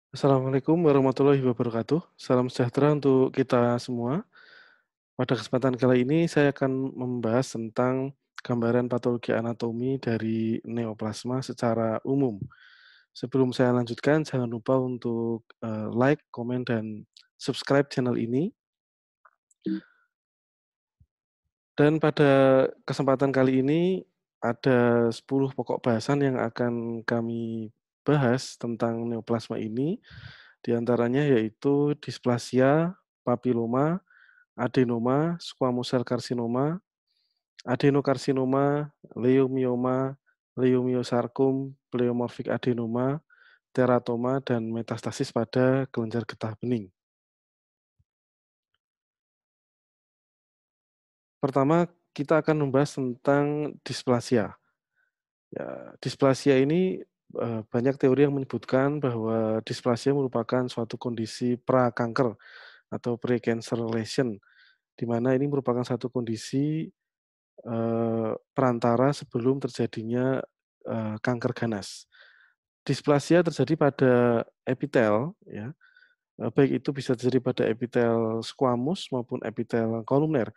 Assalamualaikum warahmatullahi wabarakatuh. Salam sejahtera untuk kita semua. Pada kesempatan kali ini saya akan membahas tentang gambaran patologi anatomi dari neoplasma secara umum. Sebelum saya lanjutkan, jangan lupa untuk like, komen, dan subscribe channel ini. Dan pada kesempatan kali ini ada 10 pokok bahasan yang akan kami bahas tentang neoplasma ini. Di antaranya yaitu displasia, papiloma, adenoma, squamous cell carcinoma, adenokarsinoma, leiomioma, leiomyosarkom, pleomorphic adenoma, teratoma, dan metastasis pada kelenjar getah bening. Pertama, kita akan membahas tentang displasia. Ya, displasia ini banyak teori yang menyebutkan bahwa displasia merupakan suatu kondisi pra-kanker atau pre-cancer lesion, di mana ini merupakan satu kondisi perantara sebelum terjadinya kanker ganas. Displasia terjadi pada epitel, ya, baik itu bisa terjadi pada epitel squamous maupun epitel kolumner,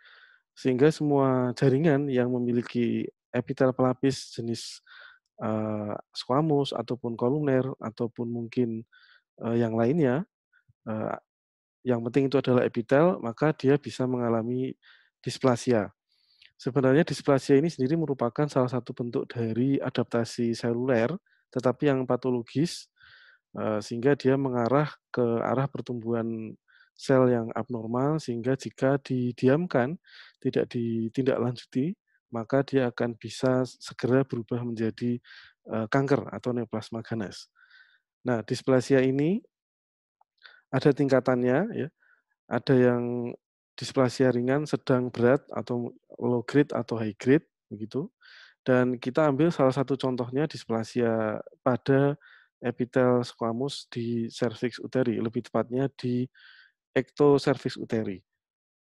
sehingga semua jaringan yang memiliki epitel pelapis jenis squamous ataupun kolumner ataupun mungkin yang lainnya, eee, yang penting itu adalah epitel, maka dia bisa mengalami displasia. Sebenarnya displasia ini sendiri merupakan salah satu bentuk dari adaptasi seluler, tetapi yang patologis, sehingga dia mengarah ke arah pertumbuhan sel yang abnormal, sehingga jika didiamkan, tidak ditindaklanjuti, maka dia akan bisa segera berubah menjadi, kanker atau neoplasma ganas. Nah, displasia ini ada tingkatannya ya, ada yang displasia ringan, sedang, berat, atau low grade atau high grade, begitu. Dan kita ambil salah satu contohnya displasia pada epitel squamous di cervix uteri, lebih tepatnya di ectocervix uteri.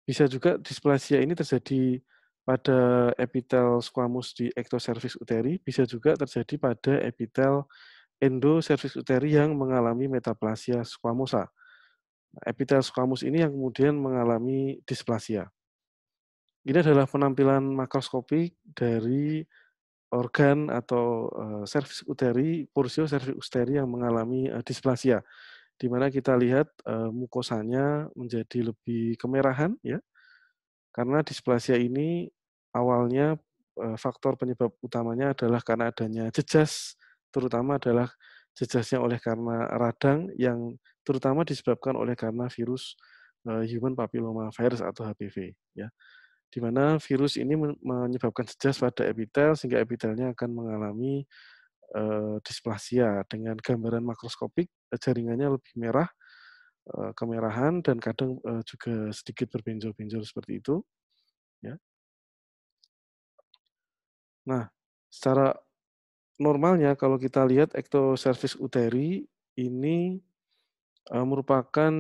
Bisa juga displasia ini terjadi pada epitel squamous di ectocervix uteri, bisa juga terjadi pada epitel endocervix uteri yang mengalami metaplasia squamosa. Epitel squamous ini yang kemudian mengalami displasia. Ini adalah penampilan makroskopik dari organ atau, cervix uteri, porsio cervix uteri yang mengalami, displasia, di mana kita lihat, mukosanya menjadi lebih kemerahan ya, karena displasia ini awalnya, faktor penyebab utamanya adalah karena adanya jejas, terutama adalah jejasnya oleh karena radang yang terutama disebabkan oleh karena virus, human papilloma virus atau HPV ya. Di mana virus ini menyebabkan jejas pada epitel sehingga epitelnya akan mengalami, displasia dengan gambaran makroskopik, jaringannya lebih merah, kemerahan dan kadang, juga sedikit berbenjol-benjol seperti itu, ya. Nah, secara normalnya kalau kita lihat ectocervix uteri ini, merupakan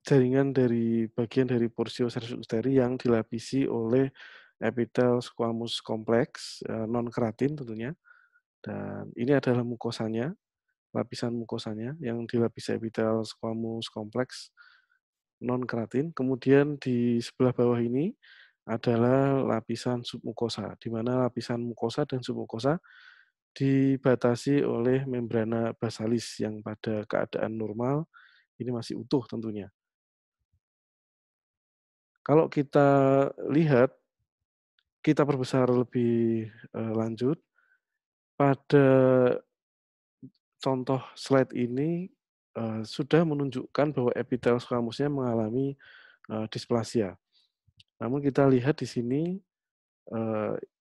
jaringan dari bagian dari porsio cervix uteri yang dilapisi oleh epitel squamous kompleks, non keratin tentunya, dan ini adalah mukosanya, lapisan mukosanya yang dilapisi epitel squamous kompleks non keratin. Kemudian di sebelah bawah ini adalah lapisan submukosa, di mana lapisan mukosa dan submukosa dibatasi oleh membrana basalis yang pada keadaan normal ini masih utuh tentunya. Kalau kita lihat, kita perbesar lebih, lanjut, pada contoh slide ini, sudah menunjukkan bahwa epitel squamous-nya mengalami, displasia. Namun kita lihat di sini,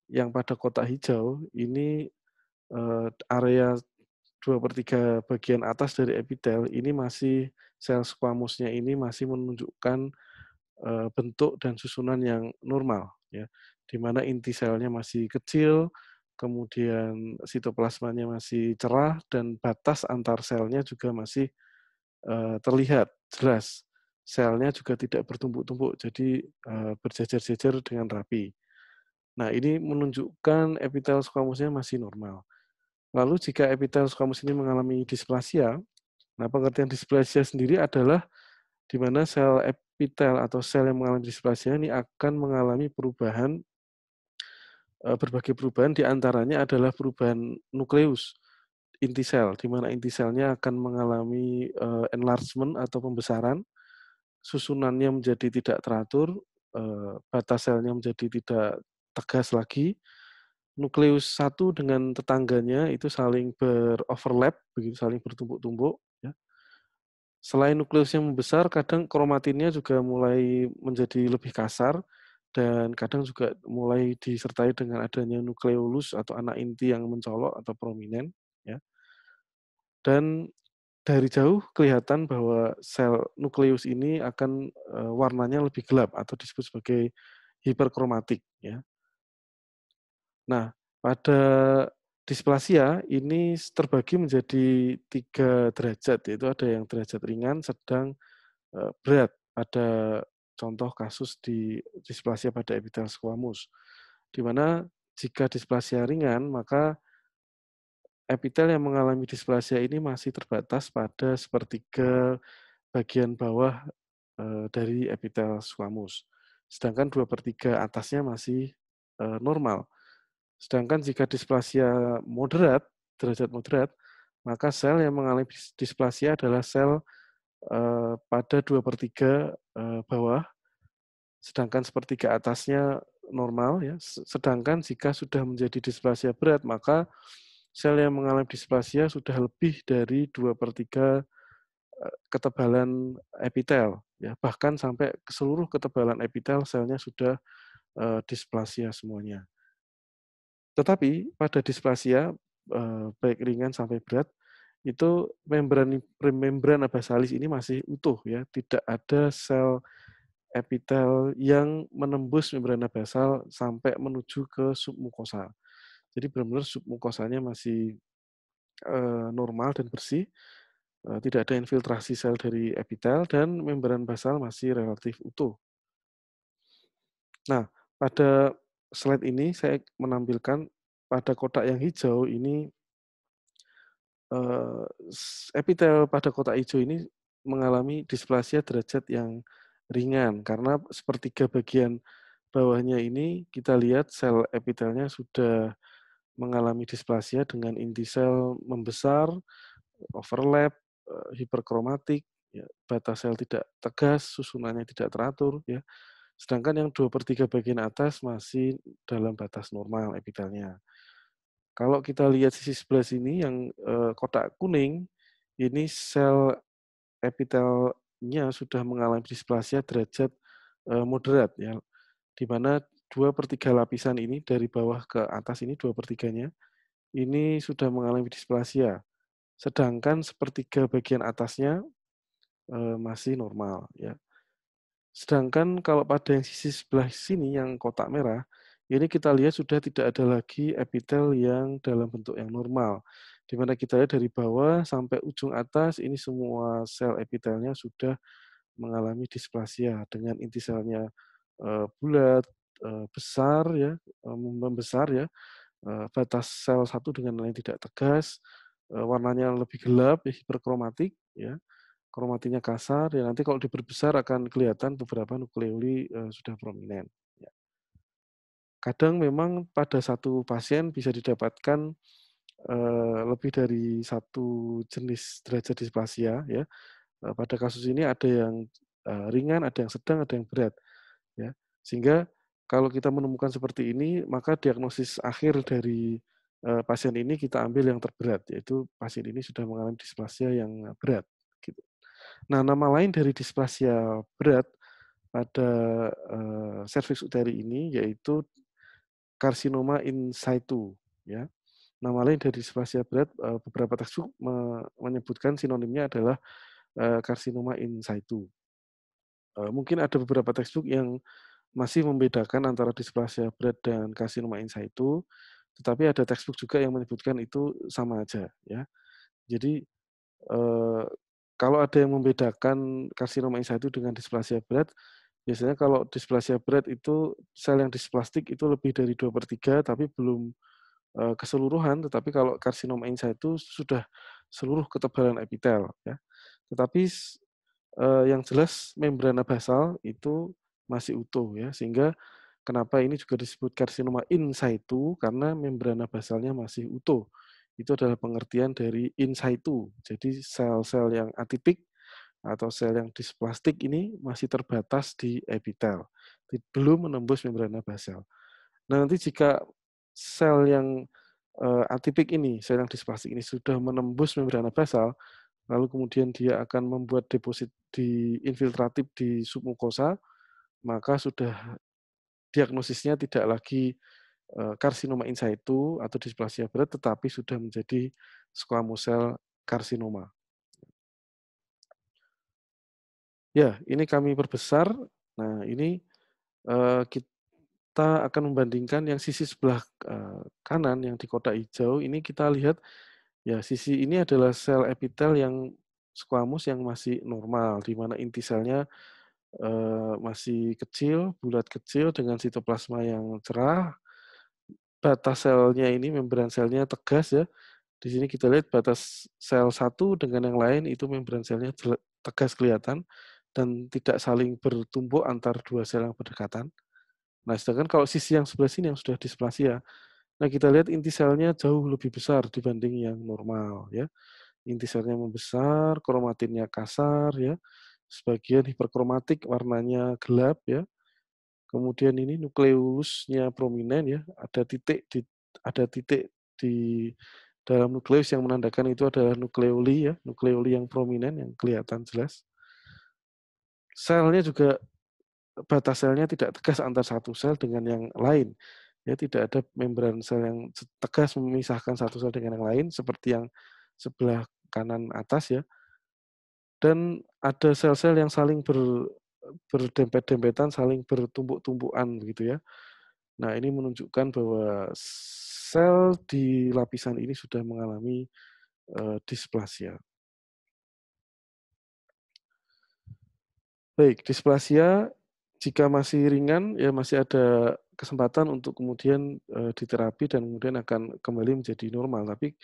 yang pada kotak hijau ini, area 2/3 bagian atas dari epitel ini masih sel squamous-nya ini masih menunjukkan, bentuk dan susunan yang normal ya, di mana inti selnya masih kecil, kemudian sitoplasmanya masih cerah dan batas antar selnya juga masih, terlihat jelas. Selnya juga tidak bertumpuk-tumpuk, jadi, berjejer-jejer dengan rapi. Nah, ini menunjukkan epitel squamous-nya masih normal. Lalu jika epitel squamous ini mengalami displasia, Nah, pengertian displasia sendiri adalah di mana sel epitel atau sel yang mengalami displasia ini akan mengalami perubahan, berbagai perubahan, di antaranya adalah perubahan nukleus inti sel, di mana inti selnya akan mengalami, enlargement atau pembesaran, susunannya menjadi tidak teratur, batas selnya menjadi tidak tegas lagi, nukleus satu dengan tetangganya itu saling beroverlap, begitu, saling bertumpuk-tumpuk, ya. Selain nukleusnya membesar, kadang kromatinnya juga mulai menjadi lebih kasar dan kadang juga mulai disertai dengan adanya nukleolus atau anak inti yang mencolok atau prominen, ya. Dan dari jauh kelihatan bahwa sel nukleus ini akan, warnanya lebih gelap atau disebut sebagai hiperkromatik, ya. Nah, pada displasia ini terbagi menjadi 3 derajat, yaitu ada yang derajat ringan, sedang, berat pada contoh kasus di displasia pada epitel squamous. Di mana jika displasia ringan, maka epitel yang mengalami displasia ini masih terbatas pada sepertiga bagian bawah, dari epitel squamous. Sedangkan 2/3 atasnya masih, normal. Sedangkan jika displasia moderat, derajat moderat, maka sel yang mengalami displasia adalah sel, pada 2/3, bawah, sedangkan sepertiga atasnya normal, ya. Sedangkan jika sudah menjadi displasia berat, maka sel yang mengalami displasia sudah lebih dari 2/3, ketebalan epitel, ya. Bahkan sampai seluruh ketebalan epitel selnya sudah, displasia semuanya. Tetapi pada displasia, baik ringan sampai berat, itu membran basalis ini masih utuh, ya, tidak ada sel epitel yang menembus membrana basal sampai menuju ke submukosa. Jadi benar-benar submukosanya masih, normal dan bersih, tidak ada infiltrasi sel dari epitel dan membran basal masih relatif utuh. Nah, pada slide ini saya menampilkan pada kotak yang hijau ini, epitel pada kotak hijau ini mengalami displasia derajat yang ringan karena sepertiga bagian bawahnya ini kita lihat sel epitelnya sudah mengalami displasia dengan inti sel membesar, overlap, hiperkromatik, ya, batas sel tidak tegas, susunannya tidak teratur, ya. Sedangkan yang 2/3 bagian atas masih dalam batas normal epitelnya. Kalau kita lihat sisi sebelah sini yang, kotak kuning, ini sel epitelnya sudah mengalami displasia derajat, moderat, ya, di mana 2/3 lapisan ini dari bawah ke atas ini 2/3-nya, ini sudah mengalami displasia. Sedangkan sepertiga bagian atasnya, masih normal, ya. Sedangkan kalau pada yang sisi sebelah sini yang kotak merah, ini kita lihat sudah tidak ada lagi epitel yang dalam bentuk yang normal. Di mana kita lihat dari bawah sampai ujung atas ini semua sel epitelnya sudah mengalami displasia dengan inti selnya, bulat, besar, ya, membesar, ya, batas sel satu dengan lain tidak tegas, warnanya lebih gelap, ya, hiperkromatik, ya. Kromatinya kasar, ya, nanti kalau diperbesar akan kelihatan beberapa nukleoli, sudah prominent, ya. Kadang memang pada satu pasien bisa didapatkan, lebih dari satu jenis derajat displasia, ya. Pada kasus ini ada yang, ringan, ada yang sedang, ada yang berat, ya. Sehingga kalau kita menemukan seperti ini, maka diagnosis akhir dari, pasien ini kita ambil yang terberat, yaitu pasien ini sudah mengalami displasia yang berat, gitu. Nah, nama lain dari displasia berat pada, serviks uteri ini yaitu karsinoma in situ, ya. Nama lain dari displasia berat, beberapa textbook menyebutkan sinonimnya adalah, karsinoma in situ. Mungkin ada beberapa textbook yang masih membedakan antara displasia berat dan karsinoma in situ, tetapi ada textbook juga yang menyebutkan itu sama aja, ya. Jadi, eee, kalau ada yang membedakan karsinoma in situ dengan displasia berat, biasanya kalau displasia berat itu sel yang displastik itu lebih dari 2/3 tapi belum, keseluruhan, tetapi kalau karsinoma in situ sudah seluruh ketebalan epitel ya. Tetapi yang jelas membrana basal itu masih utuh ya, sehingga kenapa ini juga disebut karsinoma in situ karena membrana basalnya masih utuh. Itu adalah pengertian dari in situ. Jadi sel-sel yang atipik atau sel yang displastik ini masih terbatas di epitel, belum menembus membrana basal. Nah, nanti jika sel yang atipik ini, sel yang displastik ini sudah menembus membrana basal, lalu kemudian dia akan membuat deposit di infiltratif di submukosa, maka sudah diagnosisnya tidak lagi karsinoma in situ atau displasia berat, tetapi sudah menjadi squamous cell karsinoma. Ya, ini kami perbesar. Nah, ini kita akan membandingkan yang sisi sebelah kanan yang di kotak hijau. Ini kita lihat ya sisi ini adalah sel epitel yang squamous yang masih normal, di mana inti selnya masih kecil, bulat kecil dengan sitoplasma yang cerah. Batas selnya ini, membran selnya tegas ya. Di sini kita lihat batas sel satu dengan yang lain itu membran selnya tegas kelihatan dan tidak saling bertumpuk antar dua sel yang berdekatan. Nah, sedangkan kalau sisi yang sebelah sini yang sudah displasia, nah kita lihat inti selnya jauh lebih besar dibanding yang normal ya. Inti selnya membesar, kromatinnya kasar ya. Sebagian hiperkromatik warnanya gelap ya. Kemudian ini nukleusnya prominent ya, ada titik di dalam nukleus yang menandakan itu adalah nukleoli ya, nukleoli yang prominent yang kelihatan jelas. Selnya juga batas selnya tidak tegas antar satu sel dengan yang lain. Ya, tidak ada membran sel yang tegas memisahkan satu sel dengan yang lain seperti yang sebelah kanan atas ya. Dan ada sel-sel yang saling berdempet-dempetan, saling bertumpuk-tumpukan begitu ya. Nah, ini menunjukkan bahwa sel di lapisan ini sudah mengalami displasia. Baik, displasia jika masih ringan ya masih ada kesempatan untuk kemudian diterapi dan kemudian akan kembali menjadi normal. Tapi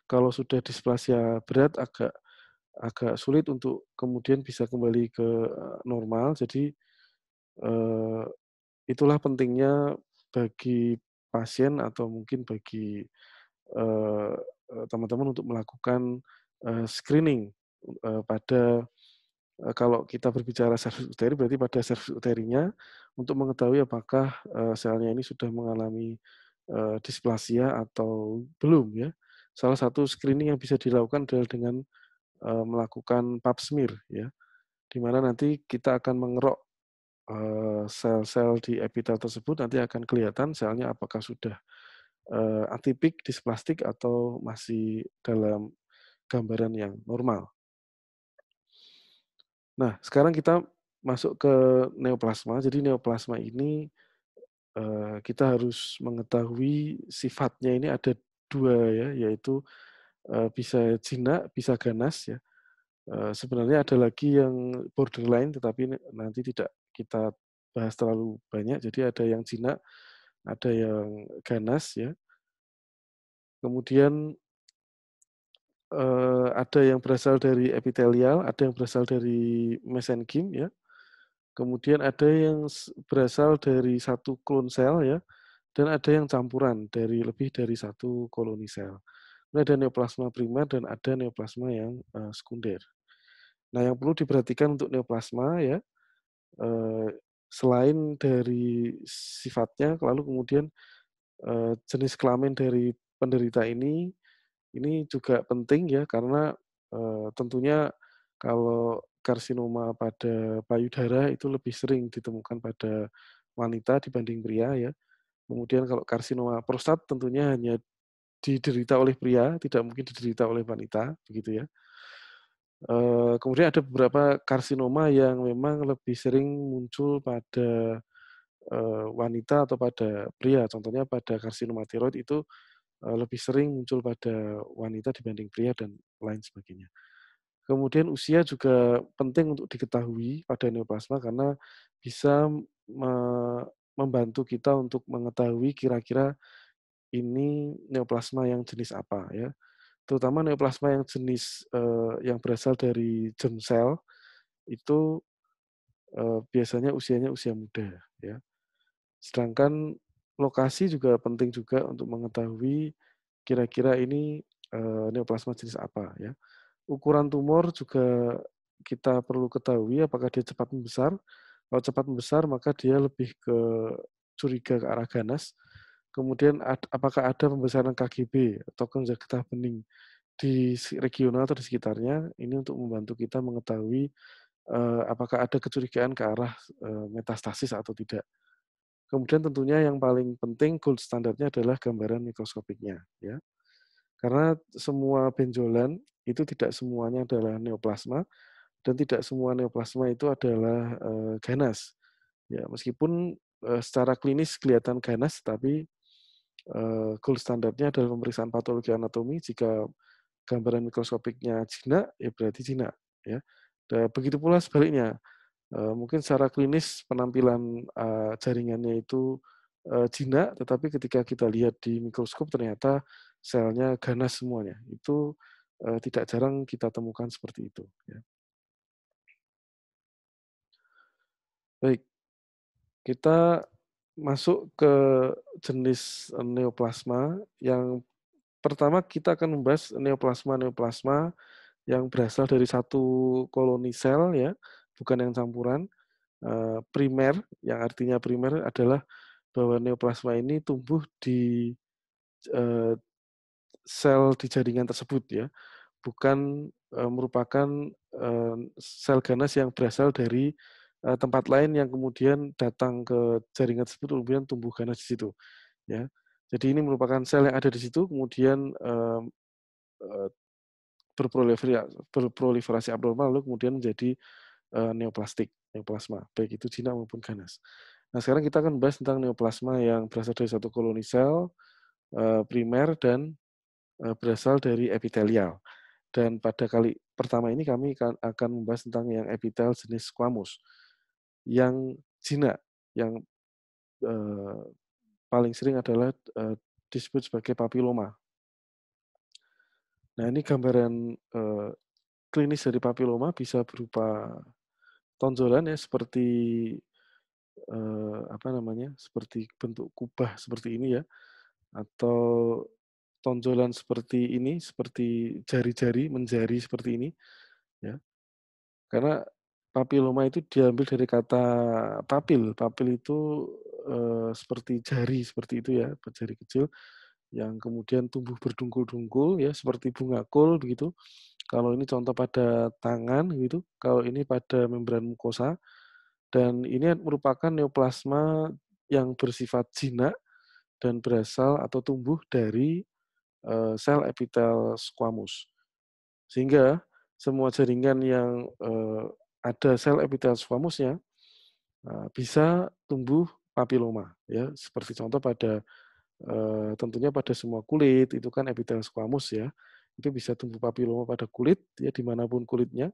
kalau sudah displasia berat agak agak sulit untuk kemudian bisa kembali ke normal. Jadi eh, itulah pentingnya bagi pasien atau mungkin bagi teman-teman untuk melakukan screening pada kalau kita berbicara service uteri berarti pada service uterinya untuk mengetahui apakah selnya ini sudah mengalami displasia atau belum ya. Salah satu screening yang bisa dilakukan adalah dengan melakukan pap smear ya, di mana nanti kita akan mengerok sel-sel di epitel tersebut nanti akan kelihatan selnya apakah sudah atipik, displastik atau masih dalam gambaran yang normal. Nah, sekarang kita masuk ke neoplasma. Jadi neoplasma ini kita harus mengetahui sifatnya ini ada dua ya, yaitu bisa jinak, bisa ganas ya. Sebenarnya ada lagi yang borderline, tetapi nanti tidak kita bahas terlalu banyak. Jadi ada yang jinak, ada yang ganas ya. Kemudian ada yang berasal dari epitelial, ada yang berasal dari mesenkim ya. Kemudian ada yang berasal dari satu klon sel ya, dan ada yang campuran dari lebih dari satu koloni sel. Ini ada neoplasma primer dan ada neoplasma yang sekunder. Nah, yang perlu diperhatikan untuk neoplasma ya, selain dari sifatnya, lalu kemudian jenis kelamin dari penderita ini juga penting ya karena tentunya kalau karsinoma pada payudara itu lebih sering ditemukan pada wanita dibanding pria ya. Kemudian kalau karsinoma prostat tentunya hanya diderita oleh pria, tidak mungkin diderita oleh wanita, begitu ya. Kemudian ada beberapa karsinoma yang memang lebih sering muncul pada wanita atau pada pria. Contohnya pada karsinoma tiroid itu lebih sering muncul pada wanita dibanding pria dan lain sebagainya. Kemudian usia juga penting untuk diketahui pada neoplasma karena bisa membantu kita untuk mengetahui kira-kira ini neoplasma yang jenis apa ya. terutama neoplasma yang jenis yang berasal dari germ cell itu biasanya usianya usia muda ya. Sedangkan lokasi juga penting juga untuk mengetahui kira-kira ini neoplasma jenis apa ya. Ukuran tumor juga kita perlu ketahui apakah dia cepat membesar. Kalau cepat membesar maka dia lebih ke curiga ke arah ganas. Kemudian apakah ada pembesaran KGB atau konjak getah bening di regional atau di sekitarnya, ini untuk membantu kita mengetahui apakah ada kecurigaan ke arah metastasis atau tidak. Kemudian tentunya yang paling penting gold standarnya adalah gambaran mikroskopiknya ya. Karena semua benjolan itu tidak semuanya adalah neoplasma dan tidak semua neoplasma itu adalah ganas. Ya, meskipun secara klinis kelihatan ganas, tapi gold standarnya adalah pemeriksaan patologi anatomi. Jika gambaran mikroskopiknya jinak, ya berarti jinak. Ya. Dan begitu pula sebaliknya, mungkin secara klinis penampilan jaringannya itu jinak, tetapi ketika kita lihat di mikroskop ternyata selnya ganas semuanya. Itu tidak jarang kita temukan seperti itu. Ya. Baik, kita masuk ke jenis neoplasma. Yang pertama kita akan membahas neoplasma yang berasal dari satu koloni sel ya, bukan yang campuran. Primer, yang artinya primer adalah bahwa neoplasma ini tumbuh di eh, sel di jaringan tersebut ya, bukan merupakan sel ganas yang berasal dari tempat lain yang kemudian datang ke jaringan tersebut kemudian tumbuh ganas di situ ya. Jadi ini merupakan sel yang ada di situ kemudian eh, berproliferasi abnormal lalu kemudian menjadi neoplasma, baik itu jinak maupun ganas. Nah, sekarang kita akan membahas tentang neoplasma yang berasal dari satu koloni sel primer dan berasal dari epitelial. Dan pada kali pertama ini kami akan membahas tentang yang epitel jenis squamous yang jinak, yang eh, paling sering adalah disebut sebagai papiloma. Nah, ini gambaran klinis dari papiloma bisa berupa tonjolan ya seperti apa namanya? Seperti bentuk kubah seperti ini ya, atau tonjolan seperti ini, seperti jari-jari, menjari seperti ini ya. Karena papiloma itu diambil dari kata papil. Papil itu seperti jari seperti itu ya, jari kecil yang kemudian tumbuh berdungkul-dungkul ya seperti bunga kol begitu. Kalau ini contoh pada tangan gitu, kalau ini pada membran mukosa dan ini merupakan neoplasma yang bersifat jinak dan berasal atau tumbuh dari sel epitel squamous. Sehingga semua jaringan yang ada sel epitel squamousnya bisa tumbuh papiloma ya. Seperti contoh pada tentunya pada semua kulit itu kan epitel squamous ya. Itu bisa tumbuh papiloma pada kulit ya dimanapun kulitnya.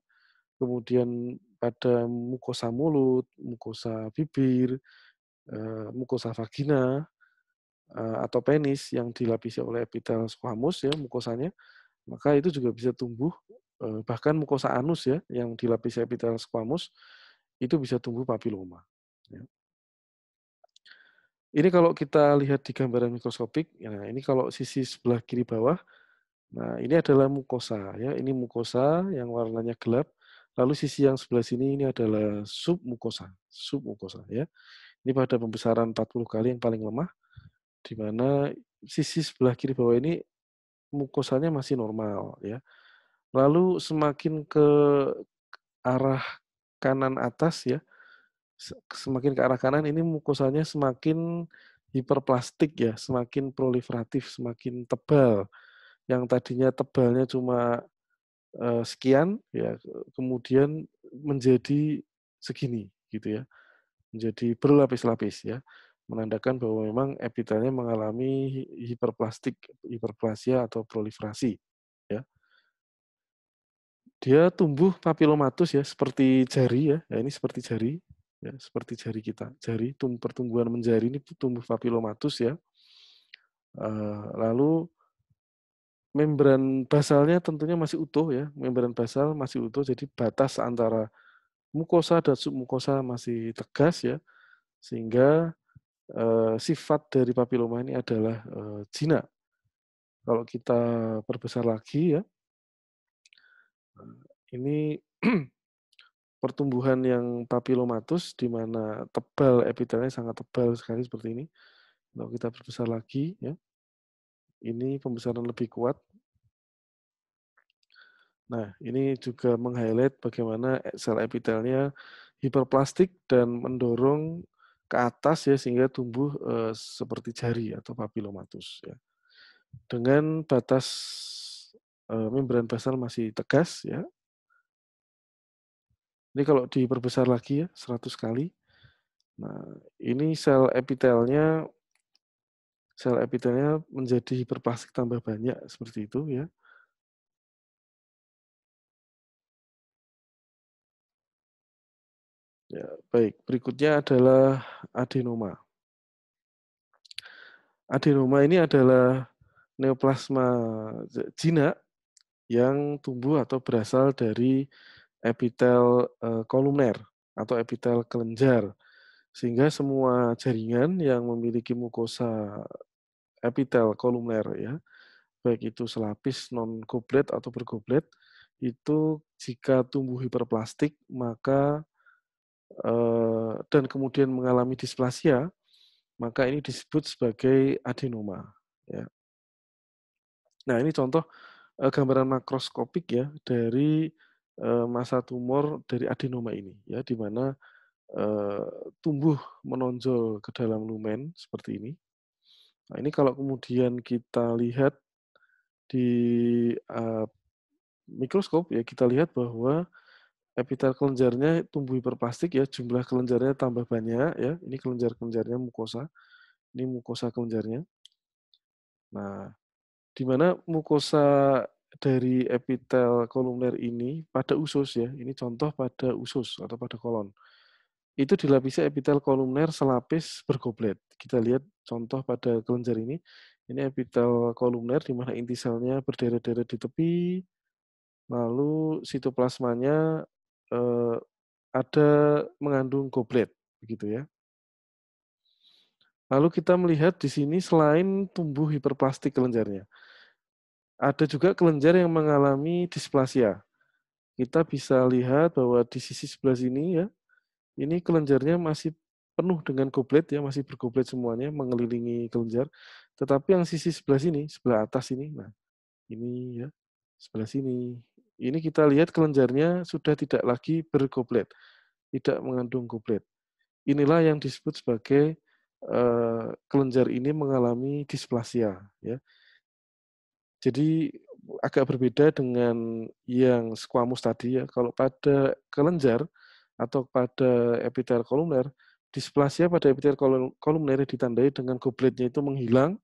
Kemudian pada mukosa mulut, mukosa bibir, mukosa vagina atau penis yang dilapisi oleh epitel squamous ya mukosanya, maka itu juga bisa tumbuh bahkan mukosa anus ya yang dilapisi epitel squamous itu bisa tumbuh papiloma. Ya. Ini kalau kita lihat di gambaran mikroskopik, ya, ini kalau sisi sebelah kiri bawah, nah ini adalah mukosa ya, ini mukosa yang warnanya gelap. Lalu sisi yang sebelah sini ini adalah submukosa ya. Ini pada pembesaran 40 kali yang paling lemah, di mana sisi sebelah kiri bawah ini mukosanya masih normal ya. Lalu semakin ke arah kanan atas ya, semakin ke arah kanan ini mukosanya semakin hiperplastik ya, semakin proliferatif, semakin tebal. Yang tadinya tebalnya cuma sekian ya, kemudian menjadi segini gitu ya, menjadi berlapis-lapis ya, menandakan bahwa memang epitelnya mengalami hiperplastik, hiperplasia atau proliferasi ya. Dia tumbuh papilomatus ya, seperti jari ya. Ya ini seperti jari ya, seperti jari kita. Jari pertumbuhan menjari ini tumbuh papilomatus ya. Lalu membran basalnya tentunya masih utuh ya, membran basal masih utuh, jadi batas antara mukosa dan submukosa masih tegas ya, sehingga, sifat dari papiloma ini adalah, jinak. Kalau kita perbesar lagi ya, ini pertumbuhan yang papilomatus di mana tebal epitelnya sangat tebal sekali seperti ini. Kalau kita perbesar lagi ya, ini pembesaran lebih kuat. Nah, ini juga meng-highlight bagaimana sel epitelnya hiperplastik dan mendorong ke atas ya sehingga tumbuh, seperti jari atau papilomatus ya. Dengan batas, membran basal masih tegas ya. Ini kalau diperbesar lagi ya 100 kali. Nah, ini sel epitelnya menjadi hiperplastik tambah banyak seperti itu ya. Ya, baik. Berikutnya adalah adenoma. Adenoma ini adalah neoplasma jinak yang tumbuh atau berasal dari epitel, kolumner atau epitel kelenjar. Sehingga semua jaringan yang memiliki mukosa epitel kolumner ya, baik itu selapis non goblet atau bergoblet, itu jika tumbuh hiperplastik maka, dan kemudian mengalami displasia, maka ini disebut sebagai adenoma ya. Nah, ini contoh, gambaran makroskopik ya dari, massa tumor dari adenoma ini ya, di mana, eee, tumbuh menonjol ke dalam lumen seperti ini. Nah, ini kalau kemudian kita lihat di, eee, mikroskop ya, kita lihat bahwa epitel kelenjarnya tumbuh hiperplastik ya, jumlah kelenjarnya tambah banyak ya, ini kelenjar-kelenjarnya mukosa, ini mukosa kelenjarnya. Nah, di mana mukosa dari epitel kolumner ini pada usus ya, ini contoh pada usus atau pada kolon. Itu dilapisi epitel kolumner selapis bergoblet. Kita lihat contoh pada kelenjar ini epitel kolumner di mana inti selnya berderet-deret di tepi, lalu sitoplasmanya, eee, ada mengandung goblet, begitu ya. Lalu kita melihat di sini selain tumbuh hiperplastik kelenjarnya, ada juga kelenjar yang mengalami displasia. Kita bisa lihat bahwa di sisi sebelah sini ya, ini kelenjarnya masih penuh dengan goblet ya, masih bergoblet semuanya mengelilingi kelenjar. Tetapi yang sisi sebelah sini, sebelah atas ini, nah ini ya, sebelah sini. Ini kita lihat kelenjarnya sudah tidak lagi bergoblet, tidak mengandung goblet. Inilah yang disebut sebagai, kelenjar ini mengalami displasia ya. Jadi agak berbeda dengan yang squamous tadi ya. Kalau pada kelenjar atau pada epitel kolumner, displasia pada epitel kolumner ditandai dengan gobletnya itu menghilang,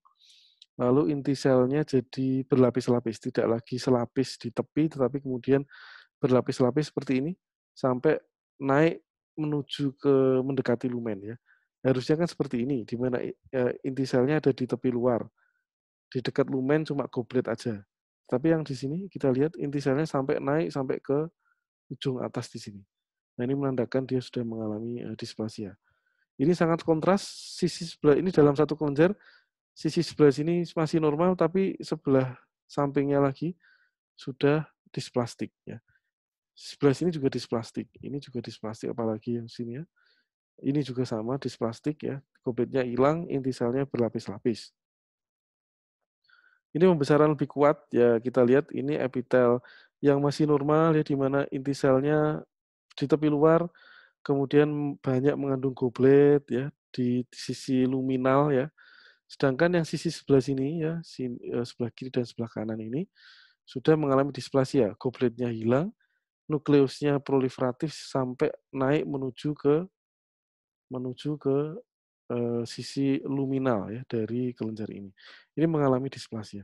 lalu inti selnya jadi berlapis-lapis, tidak lagi selapis di tepi, tetapi kemudian berlapis-lapis seperti ini sampai naik menuju ke mendekati lumen ya. Harusnya kan seperti ini, di mana inti selnya ada di tepi luar. Di dekat lumen cuma goblet aja. Tapi yang di sini kita lihat inti selnya sampai naik sampai ke ujung atas di sini. Nah, ini menandakan dia sudah mengalami displasia. Ini sangat kontras, sisi sebelah ini dalam satu kelenjar, sisi sebelah sini masih normal, tapi sebelah sampingnya lagi sudah displastik ya. Sebelah sini juga displastik, ini juga displastik, apalagi yang sini ya. Ini juga sama displastik ya, gobletnya hilang, inti selnya berlapis-lapis. Ini pembesaran lebih kuat ya, kita lihat ini epitel yang masih normal ya, di mana inti selnya di tepi luar, kemudian banyak mengandung goblet ya di sisi luminal ya. Sedangkan yang sisi sebelah sini ya, sebelah kiri dan sebelah kanan ini sudah mengalami displasia, gobletnya hilang, nukleusnya proliferatif sampai naik menuju ke sisi luminal ya dari kelenjar ini. Ini mengalami displasia.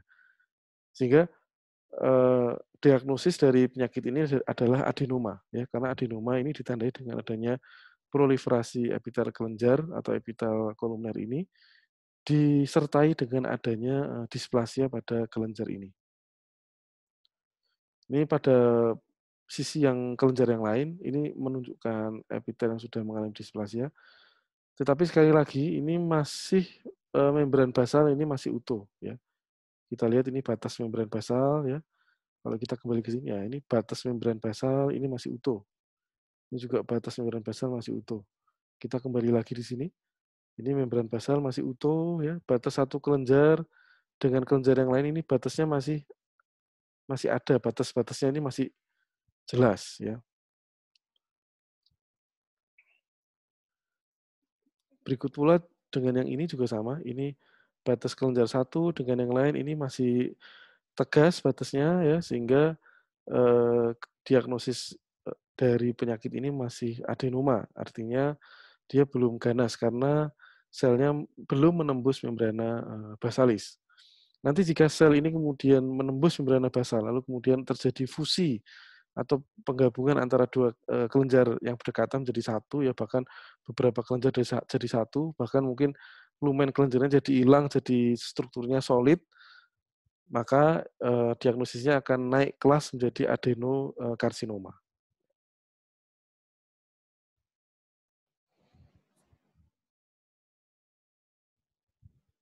Sehingga diagnosis dari penyakit ini adalah adenoma ya, karena adenoma ini ditandai dengan adanya proliferasi epitel kelenjar atau epitel kolumner ini disertai dengan adanya, displasia pada kelenjar ini. Ini pada sisi yang kelenjar yang lain, ini menunjukkan epitel yang sudah mengalami displasia. Tetapi sekali lagi ini masih, membran basal ini masih utuh ya. Kita lihat ini batas membran basal ya. Kalau kita kembali ke sini, ya ini batas membran basal ini masih utuh. Ini juga batas membran basal masih utuh. Kita kembali lagi di sini, ini membran basal masih utuh ya. Batas satu kelenjar dengan kelenjar yang lain ini batasnya masih masih ada, batas-batasnya ini masih jelas ya. Berikut pula dengan yang ini juga sama, ini batas kelenjar satu dengan yang lain ini masih tegas batasnya ya, sehingga diagnosis dari penyakit ini masih adenoma, artinya dia belum ganas karena selnya belum menembus membrana basalis. Nanti jika sel ini kemudian menembus membrana basal, lalu kemudian terjadi fusi atau penggabungan antara dua kelenjar yang berdekatan menjadi satu, ya bahkan beberapa kelenjar jadi satu, bahkan mungkin lumen kelenjarnya jadi hilang, jadi strukturnya solid, maka diagnosisnya akan naik kelas menjadi adenokarsinoma.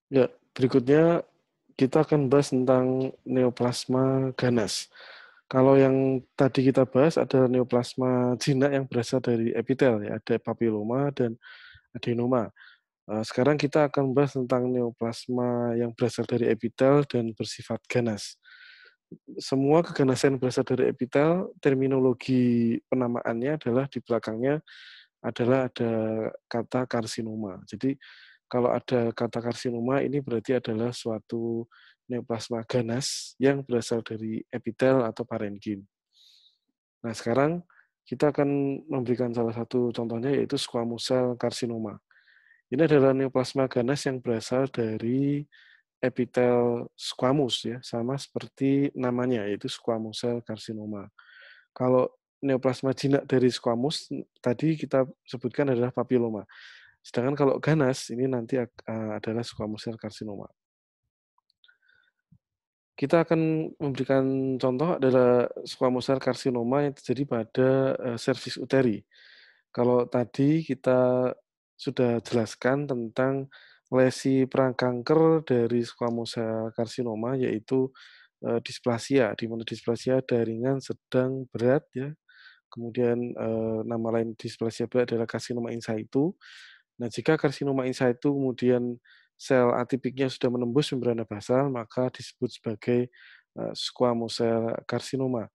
Ya, berikutnya kita akan bahas tentang neoplasma ganas. Kalau yang tadi kita bahas ada neoplasma jinak yang berasal dari epitel, ya, ada papiloma dan adenoma. Sekarang kita akan bahas tentang neoplasma yang berasal dari epitel dan bersifat ganas. Semua keganasan berasal dari epitel, terminologi penamaannya adalah di belakangnya adalah ada kata karsinoma. Jadi kalau ada kata karsinoma ini berarti adalah suatu neoplasma ganas yang berasal dari epitel atau parenkim. Nah, sekarang kita akan memberikan salah satu contohnya yaitu squamous cell carcinoma. Ini adalah neoplasma ganas yang berasal dari epitel squamous ya, sama seperti namanya yaitu squamous cell carcinoma. Kalau neoplasma jinak dari squamous tadi kita sebutkan adalah papiloma. Sedangkan kalau ganas ini nanti adalah squamous cell carcinoma. Kita akan memberikan contoh adalah squamous cell carcinoma yang terjadi pada cervix uteri. Kalau tadi kita sudah jelaskan tentang lesi perang kanker dari squamous cell carcinoma yaitu displasia, di mana displasia ada ringan, sedang, berat ya. Kemudian nama lain displasia berat adalah karsinoma in situ. Nah, jika karsinoma in situ kemudian sel atipiknya sudah menembus membrana basal, maka disebut sebagai squamous cell carcinoma.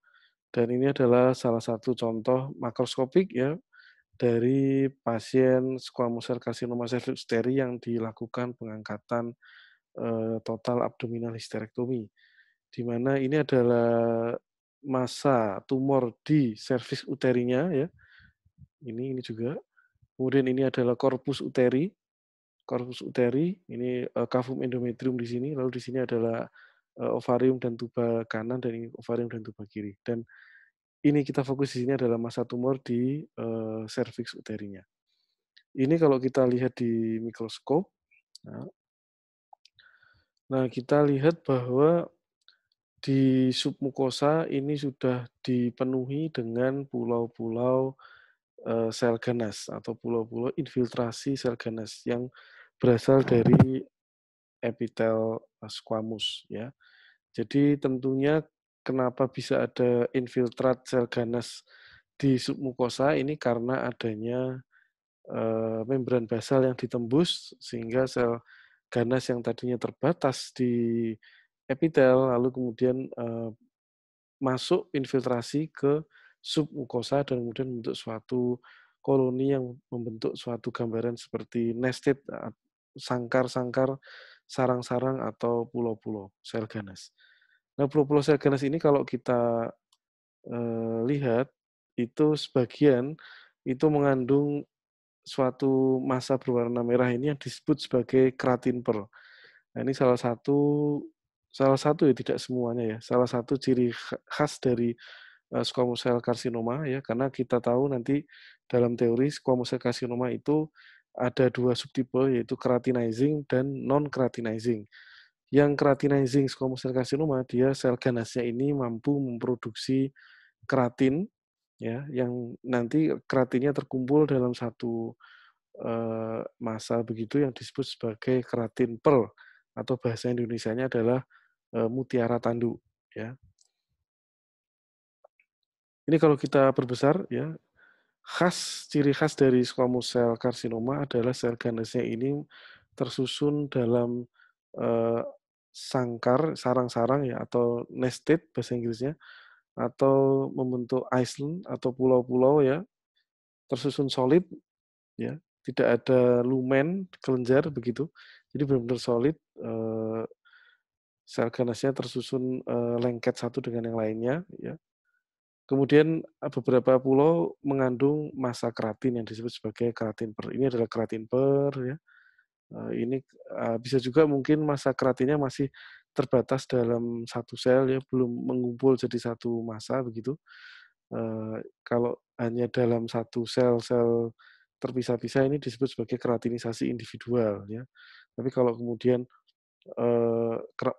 Dan ini adalah salah satu contoh makroskopik ya dari pasien squamous cell carcinoma cervix uteri yang dilakukan pengangkatan total abdominal hysterektomi, di mana ini adalah massa tumor di cervix uterinya ya. Ini juga. Kemudian ini adalah corpus uteri, ini cavum endometrium di sini, lalu di sini adalah ovarium dan tuba kanan dan ini ovarium dan tuba kiri. Dan ini kita fokus di sini adalah massa tumor di cervix uterinya. Ini kalau kita lihat di mikroskop, nah kita lihat bahwa di submukosa ini sudah dipenuhi dengan pulau-pulau sel ganas atau pulau-pulau infiltrasi sel ganas yang berasal dari epitel squamous ya. Jadi tentunya kenapa bisa ada infiltrat sel ganas di submukosa ini karena adanya membran basal yang ditembus sehingga sel ganas yang tadinya terbatas di epitel lalu kemudian masuk infiltrasi ke submukosa dan kemudian membentuk suatu koloni yang membentuk suatu gambaran seperti nested, sangkar-sangkar, sarang-sarang atau pulau-pulau sel ganas. Nah, pulau-pulau sel ganas ini kalau kita lihat itu sebagian itu mengandung suatu massa berwarna merah ini yang disebut sebagai keratin pearl. Nah, ini salah satu ya tidak semuanya ya, salah satu ciri khas dari squamous cell carcinoma ya, karena kita tahu nanti dalam teori squamous cell carcinoma itu ada dua subtipe yaitu keratinizing dan non keratinizing. Yang keratinizing squamous cell carcinoma, dia sel ganasnya ini mampu memproduksi keratin, ya, yang nanti keratinnya terkumpul dalam satu massa begitu yang disebut sebagai keratin pearl atau bahasa Indonesianya adalah mutiara tanduk, ya. Ini kalau kita perbesar, ya, ciri khas dari squamous cell carcinoma adalah sel ganasnya ini tersusun dalam eh, sarang-sarang ya, atau nested bahasa Inggrisnya, atau membentuk island atau pulau-pulau ya, tersusun solid ya, tidak ada lumen, kelenjar begitu. Jadi benar-benar solid, sel ganasnya tersusun lengket satu dengan yang lainnya ya. Kemudian beberapa pulau mengandung massa keratin yang disebut sebagai keratin per. Ini adalah keratin per ya. Ini bisa juga mungkin massa keratinnya masih terbatas dalam satu sel ya, belum mengumpul jadi satu massa begitu. Kalau hanya dalam satu sel-sel terpisah-pisah ini disebut sebagai keratinisasi individual ya. Tapi kalau kemudian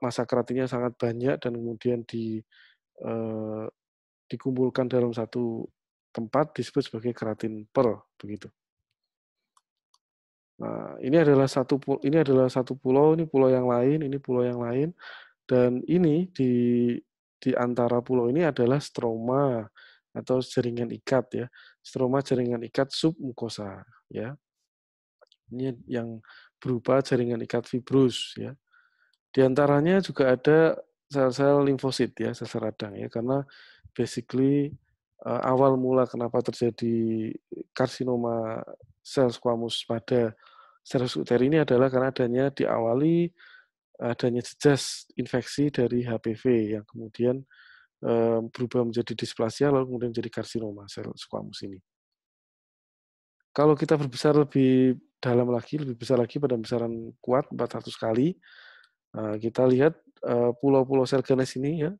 massa keratinnya sangat banyak dan kemudian eh, dikumpulkan dalam satu tempat disebut sebagai keratin pearl begitu. Nah, ini adalah satu pulau, ini pulau yang lain, ini pulau yang lain, dan ini di antara pulau ini adalah stroma atau jaringan ikat ya, stroma jaringan ikat submukosa ya. Ini yang berupa jaringan ikat fibrus ya. Di antaranya juga ada sel-sel limfosit ya, sel-sel radang ya, karena basically awal mula kenapa terjadi karsinoma sel squamous pada serus uteri ini adalah karena adanya jejas infeksi dari HPV yang kemudian berubah menjadi displasia lalu kemudian jadi karsinoma sel squamous ini. Kalau kita berbesar lebih dalam lagi, lebih besar lagi pada besaran kuat 400 kali, kita lihat pulau-pulau sel ganas ini ya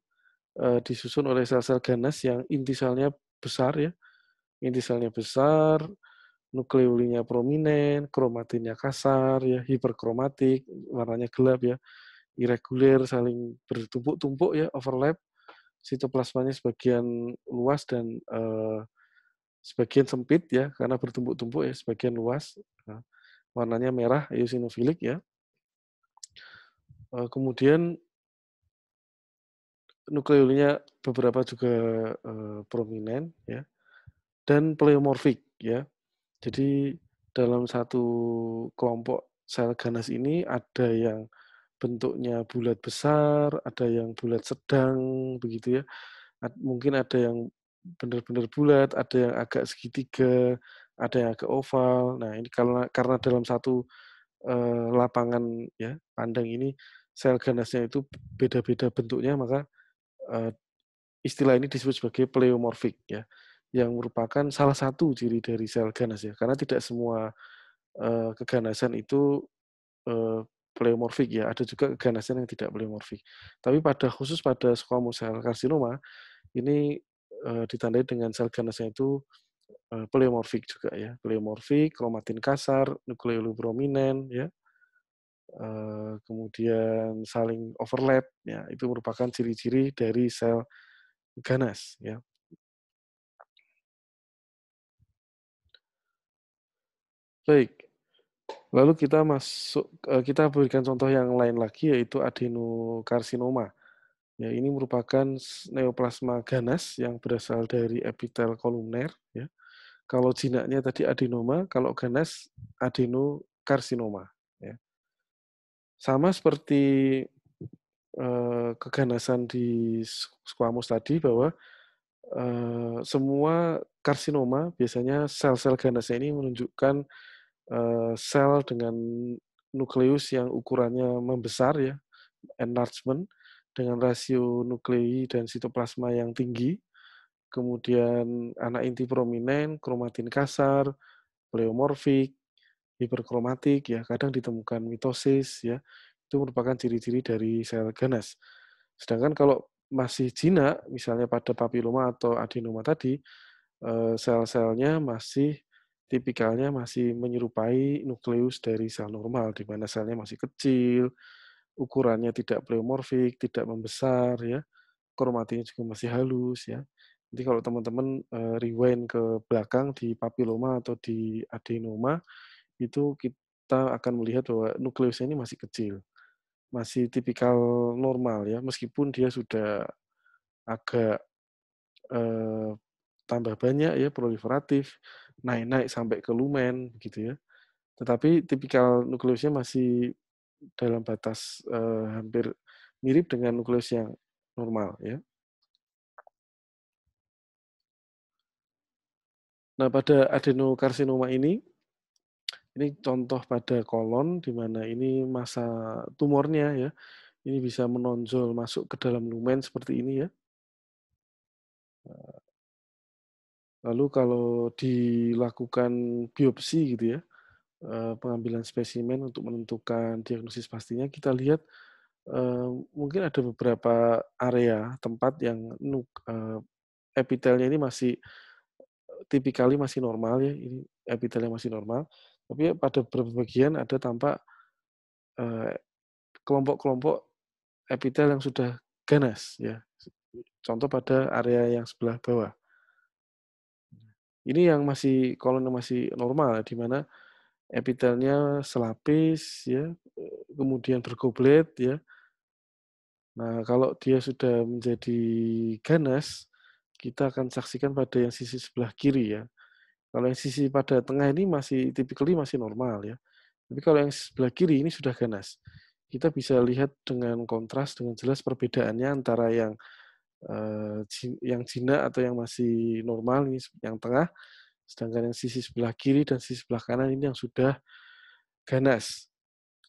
disusun oleh sel-sel ganas yang inti selnya besar ya, inti selnya besar, nukleolinya prominen, kromatinnya kasar ya, hiperkromatik, warnanya gelap ya, irregular, saling bertumpuk-tumpuk ya, overlap, sitoplasmanya sebagian luas dan sebagian sempit ya, karena bertumpuk-tumpuk ya, sebagian luas. Nah, warnanya merah, eosinofilik ya. Kemudian nukleolnya beberapa juga prominent ya, dan pleomorfik ya. Jadi dalam satu kelompok sel ganas ini ada yang bentuknya bulat besar, ada yang bulat sedang begitu ya. Mungkin ada yang benar-benar bulat, ada yang agak segitiga, ada yang agak oval. Nah, ini karena dalam satu lapangan ya pandang ini sel ganasnya itu beda-beda bentuknya, maka eh, istilah ini disebut sebagai pleomorfik ya, yang merupakan salah satu ciri dari sel ganas ya, karena tidak semua keganasan itu eh, pleomorfik ya, ada juga keganasan yang tidak pleomorfik. Tapi khusus pada squamous cell carcinoma ini ditandai dengan sel ganasnya itu pleomorfik juga ya, pleomorfik, kromatin kasar, nukleoprominent ya, kemudian saling overlap ya, itu merupakan ciri-ciri dari sel ganas ya. Baik, lalu kita berikan contoh yang lain lagi yaitu adenokarsinoma. Ya, ini merupakan neoplasma ganas yang berasal dari epitel kolumner ya. Kalau jinaknya tadi adenoma, kalau ganas adenokarsinoma ya. Sama seperti keganasan di squamous tadi bahwa semua karsinoma biasanya sel-sel ganasnya ini menunjukkan sel dengan nukleus yang ukurannya membesar ya, enlargement dengan rasio nuklei dan sitoplasma yang tinggi, kemudian anak inti prominent, kromatin kasar, pleomorfik, hiperkromatik ya, kadang ditemukan mitosis ya. Itu merupakan ciri-ciri dari sel ganas. Sedangkan kalau masih jinak, misalnya pada papiloma atau adenoma tadi, sel-selnya masih tipikalnya masih menyerupai nukleus dari sel normal, di mana selnya masih kecil, ukurannya tidak pleomorfik, tidak membesar ya, kromatinya juga masih halus ya. Jadi kalau teman-teman, rewind ke belakang di papiloma atau di adenoma, itu kita akan melihat bahwa nukleusnya ini masih kecil, masih tipikal normal ya, meskipun dia sudah agak, eee, tambah banyak ya, proliferatif, naik-naik sampai ke lumen gitu ya. Tetapi tipikal nukleusnya masih dalam batas, hampir mirip dengan nukleus yang normal ya. Nah, pada adenokarsinoma ini contoh pada kolon di mana ini masa tumornya ya, ini bisa menonjol masuk ke dalam lumen seperti ini ya. Lalu kalau dilakukan biopsi gitu ya, pengambilan spesimen untuk menentukan diagnosis pastinya, kita lihat, mungkin ada beberapa area tempat yang epitelnya ini masih tipikali masih normal ya, ini epitelnya masih normal, tapi pada beberapa bagian ada tampak, eee, kelompok-kelompok epitel yang sudah ganas ya. Contoh pada area yang sebelah bawah. Ini yang masih kolon yang masih normal, di mana epitelnya selapis ya, kemudian bergoblet ya. Nah, kalau dia sudah menjadi ganas, kita akan saksikan pada yang sisi sebelah kiri ya. Kalau yang sisi pada tengah ini masih typically masih normal ya. Tapi kalau yang sebelah kiri ini sudah ganas. Kita bisa lihat dengan kontras dengan jelas perbedaannya antara yang jinak atau yang masih normal ini yang tengah, sedangkan yang sisi sebelah kiri dan sisi sebelah kanan ini yang sudah ganas.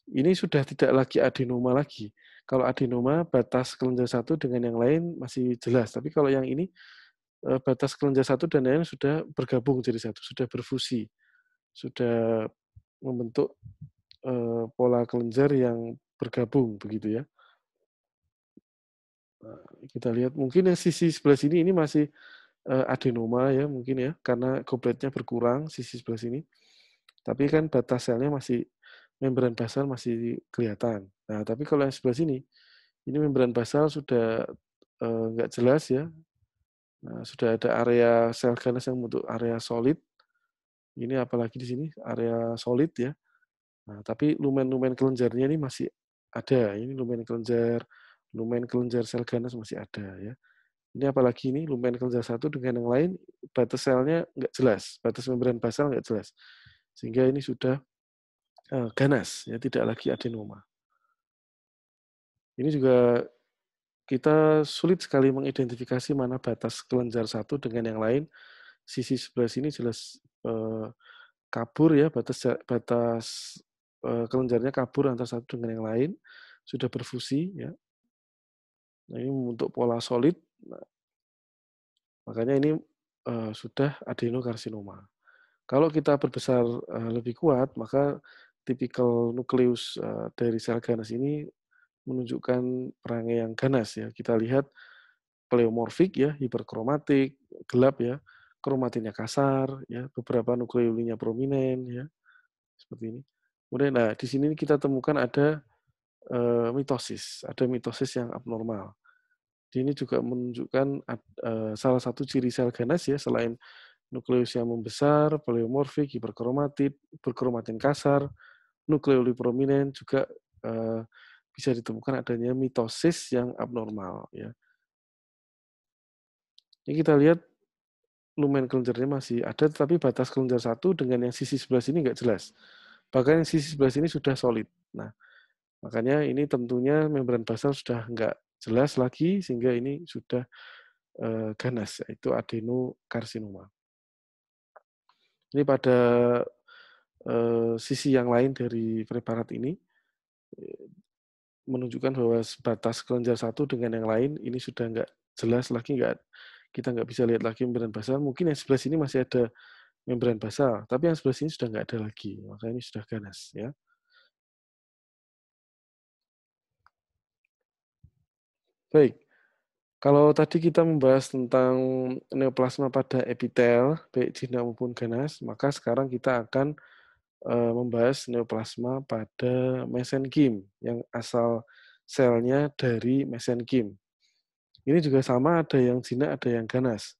Ini sudah tidak lagi adenoma lagi. Kalau adenoma batas kelenjar satu dengan yang lain masih jelas, tapi kalau yang ini batas kelenjar satu dan lain sudah bergabung jadi satu, sudah berfusi, sudah membentuk pola kelenjar yang bergabung begitu ya. Kita lihat mungkin yang sisi sebelah sini ini masih adenoma ya mungkin ya, karena gobletnya berkurang sisi sebelah sini. Tapi kan batas selnya masih membran basal masih kelihatan. Nah, tapi kalau yang sebelah sini, ini membran basal sudah nggak jelas ya. Nah, sudah ada area sel ganas yang bentuk area solid. Ini apalagi di sini area solid ya. Nah, tapi lumen-lumen kelenjarnya ini masih ada. Ini lumen kelenjar sel ganas masih ada ya. Ini apalagi ini lumen kelenjar satu dengan yang lain batas selnya nggak jelas, batas membran basal nggak jelas. Sehingga ini sudah ganas ya, tidak lagi adenoma. Ini juga kita sulit sekali mengidentifikasi mana batas kelenjar satu dengan yang lain. Sisi sebelah sini jelas kabur ya, batas kelenjarnya kabur antara satu dengan yang lain, sudah berfusi ya. Nah, ini membentuk pola solid, nah, makanya ini sudah adenokarsinoma. Kalau kita berbesar lebih kuat, maka tipikal nukleus dari sel ganas ini menunjukkan perangai yang ganas ya. Kita lihat pleomorfik ya, hiperkromatik, gelap ya, kromatinnya kasar ya, beberapa nukleolinya prominent ya, seperti ini. Kemudian nah di sini kita temukan ada mitosis yang abnormal. Ini juga menunjukkan salah satu ciri sel ganas ya, selain nukleus yang membesar, pleomorfik, hiperkromatit, berkromatin kasar, nukleoli prominent juga bisa ditemukan adanya mitosis yang abnormal ya. Ini kita lihat lumen kelenjarnya masih ada, tetapi batas kelenjar satu dengan yang sisi sebelah sini nggak jelas. Bahkan yang sisi sebelah sini sudah solid. Nah, makanya ini tentunya membran basal sudah nggak jelas lagi, sehingga ini sudah ganas, yaitu adenokarsinoma. Ini pada sisi yang lain dari preparat ini, menunjukkan bahwa batas kelenjar satu dengan yang lain ini sudah nggak jelas lagi, kita nggak bisa lihat lagi membran basal. Mungkin yang sebelah sini masih ada membran basal, tapi yang sebelah sini sudah nggak ada lagi, maka ini sudah ganas ya. Baik, kalau tadi kita membahas tentang neoplasma pada epitel, baik jinak maupun ganas, maka sekarang kita akan membahas neoplasma pada mesenkim yang asal selnya dari mesenkim. Ini juga sama, ada yang jinak, ada yang ganas.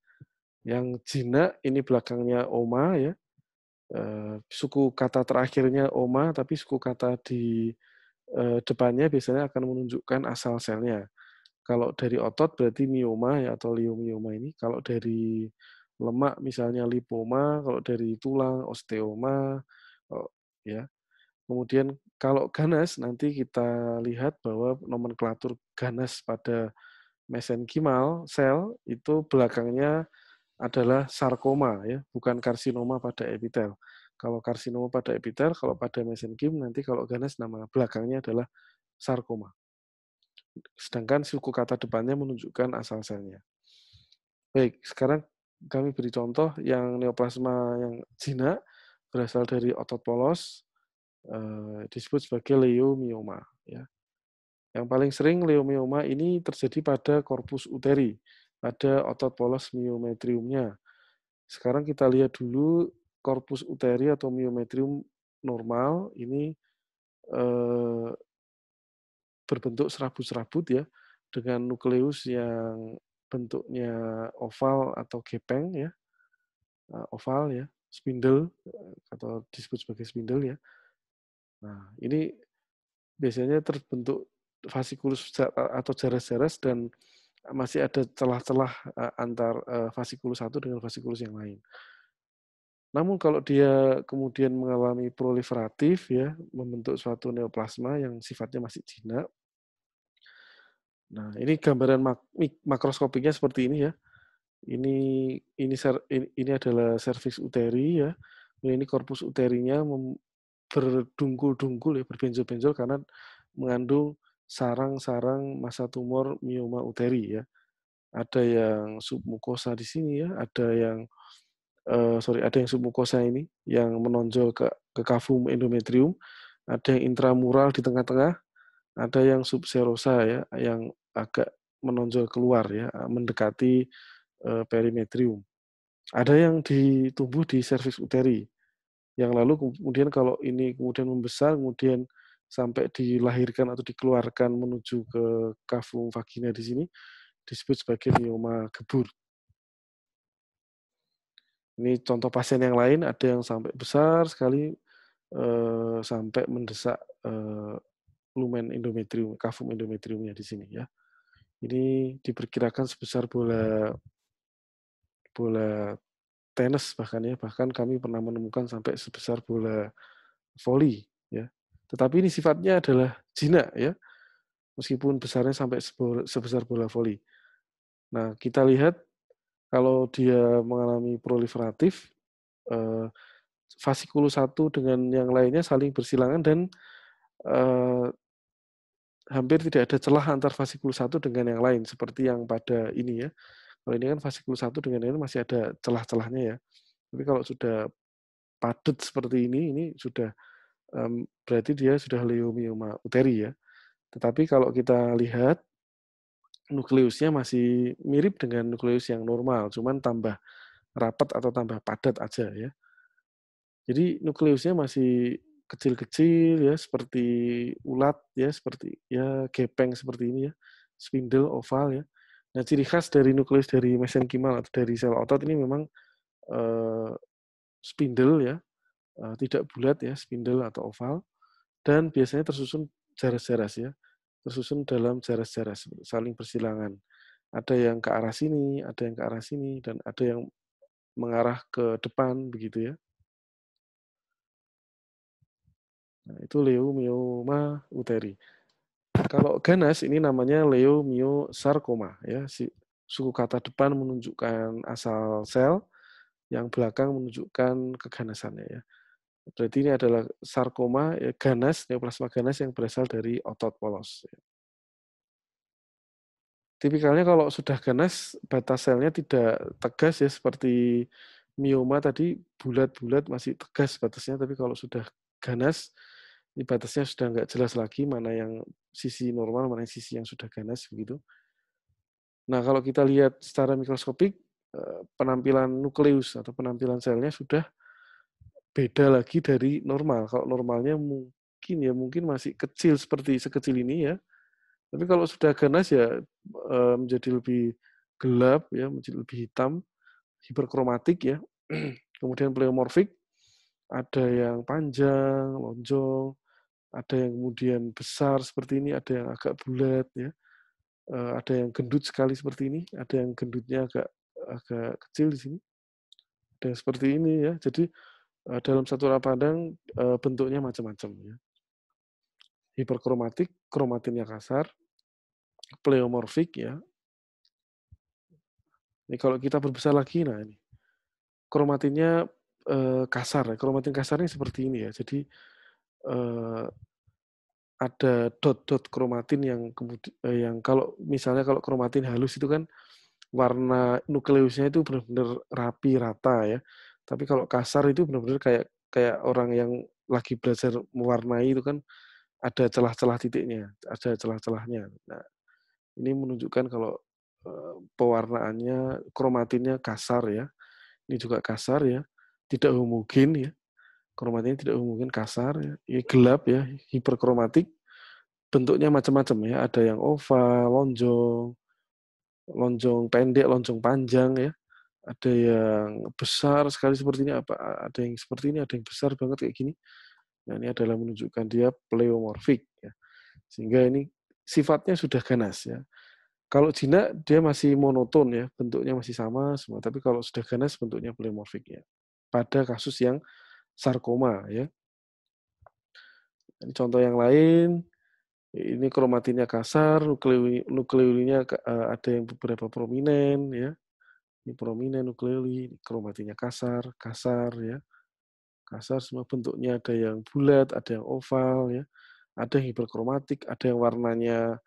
Yang jinak ini belakangnya oma ya, suku kata terakhirnya oma, tapi suku kata di depannya biasanya akan menunjukkan asal selnya. Kalau dari otot berarti mioma ya atau leiomioma ini. Kalau dari lemak misalnya lipoma, kalau dari tulang osteoma, ya. Kemudian kalau ganas nanti kita lihat bahwa nomenklatur ganas pada mesenkimal sel itu belakangnya adalah sarkoma ya, bukan karsinoma pada epitel. Kalau karsinoma pada epitel, kalau pada mesenkim nanti kalau ganas nama belakangnya adalah sarkoma. Sedangkan suku kata depannya menunjukkan asal selnya. Baik, sekarang kami beri contoh yang neoplasma yang jinak berasal dari otot polos, disebut sebagai leiomioma. Ya. Yang paling sering leiomioma ini terjadi pada corpus uteri, pada otot polos myometriumnya. Sekarang kita lihat dulu corpus uteri atau myometrium normal ini eh, berbentuk serabut-serabut ya, dengan nukleus yang bentuknya oval atau gepeng ya, oval ya, spindle atau disebut sebagai spindle ya. Nah, ini biasanya terbentuk vasikulus atau jaras-jaras dan masih ada celah-celah antar vasikulus satu dengan vasikulus yang lain. Namun kalau dia kemudian mengalami proliferatif ya, membentuk suatu neoplasma yang sifatnya masih jinak. Nah, ini gambaran makroskopiknya seperti ini ya. Ini ini adalah serviks uteri ya. Ini korpus uterinya berdungkul-dungkul ya, berbenjol-benjol karena mengandung sarang-sarang massa tumor mioma uteri ya. Ada yang submukosa di sini ya, ada yang ada yang submukosa ini yang menonjol ke kavum endometrium, ada yang intramural di tengah-tengah, ada yang subserosa ya, yang agak menonjol keluar ya, mendekati perimetrium. Ada yang ditumbuh di serviks uteri, yang lalu kemudian kalau ini kemudian membesar, kemudian sampai dilahirkan atau dikeluarkan menuju ke kavum vagina di sini, disebut sebagai mioma gebur. Ini contoh pasien yang lain, ada yang sampai besar sekali, sampai mendesak lumen endometrium, kavum endometriumnya di sini ya. Ini diperkirakan sebesar bola bola tenis bahkan ya, bahkan kami pernah menemukan sampai sebesar bola voli ya. Tetapi ini sifatnya adalah jinak ya, meskipun besarnya sampai sebesar bola voli. Nah, kita lihat kalau dia mengalami proliferatif, vasikulus satu dengan yang lainnya saling bersilangan dan eh, hampir tidak ada celah antar vasikulus satu dengan yang lain seperti yang pada ini ya. Kalau ini kan vasikulus satu dengan yang lain masih ada celah-celahnya ya. Tapi kalau sudah padat seperti ini sudah berarti dia sudah leiomioma uteri ya. Tetapi kalau kita lihat nukleusnya masih mirip dengan nukleus yang normal, cuman tambah rapat atau tambah padat aja ya. Jadi nukleusnya masih kecil-kecil ya, seperti ulat ya, seperti ya gepeng seperti ini ya, spindle oval ya. Nah, ciri khas dari nukleus dari mesenkimal atau dari sel otot ini memang eh, spindle ya, tidak bulat ya, spindle atau oval, dan biasanya tersusun jaras-jaras ya, tersusun dalam jaras-jaras, saling bersilangan. Ada yang ke arah sini, ada yang ke arah sini, dan ada yang mengarah ke depan begitu ya. Nah, itu leiomioma uteri. Kalau ganas ini namanya leiomiosarkoma ya. Suku kata depan menunjukkan asal sel, yang belakang menunjukkan keganasannya ya. Berarti ini adalah sarkoma ya, ganas, neoplasma ganas yang berasal dari otot polos. Ya. Tipikalnya kalau sudah ganas, batas selnya tidak tegas ya, seperti mioma tadi bulat-bulat masih tegas batasnya, tapi kalau sudah ganas, ini batasnya sudah nggak jelas lagi mana yang sisi normal, mana yang sisi yang sudah ganas begitu. Nah, kalau kita lihat secara mikroskopik, penampilan nukleus atau penampilan selnya sudah beda lagi dari normal. Kalau normalnya mungkin masih kecil seperti sekecil ini ya. Tapi kalau sudah ganas ya menjadi lebih gelap ya, menjadi lebih hitam, hiperkromatik ya. Kemudian pleomorfik, ada yang panjang, lonjong, ada yang kemudian besar seperti ini, ada yang agak bulat ya, ada yang gendut sekali seperti ini, ada yang gendutnya agak agak kecil di sini, ada yang seperti ini ya. Jadi dalam satu arah pandang bentuknya macam-macam ya. Hiperkromatik, kromatinnya kasar, pleomorfik ya. Ini kalau kita berbesar lagi, nah ini kromatinnya kasar ya. Kromatin kasarnya seperti ini ya. Jadi ada dot-dot kromatin yang yang kalau misalnya kalau kromatin halus itu kan warna nukleusnya itu benar-benar rapi rata ya. Tapi kalau kasar itu benar-benar kayak kayak orang yang lagi belajar mewarnai itu kan ada celah-celah titiknya, ada celah-celahnya. Nah, ini menunjukkan kalau pewarnaannya kromatinnya kasar ya. Ini juga kasar ya, tidak homogen ya. Kromatinnya tidak homogen, kasar ya. Ini gelap ya, hiperkromatik. Bentuknya macam-macam ya, ada yang oval, lonjong, lonjong pendek, lonjong panjang ya. Ada yang besar sekali seperti ini, ada yang seperti ini, ada yang besar banget kayak gini. Nah, ini adalah menunjukkan dia pleomorfik ya. Sehingga ini sifatnya sudah ganas ya. Kalau jinak dia masih monoton ya, bentuknya masih sama semua, tapi kalau sudah ganas bentuknya pleomorfik ya. Pada kasus yang sarkoma ya. Ini contoh yang lain, ini kromatinnya kasar, nukleolinya ada yang beberapa prominent ya. Ini prominent nukleoli, kromatinnya kasar, kasar ya. Kasar semua bentuknya, ada yang bulat, ada yang oval ya. Ada yang hiperkromatik, ada yang warnanya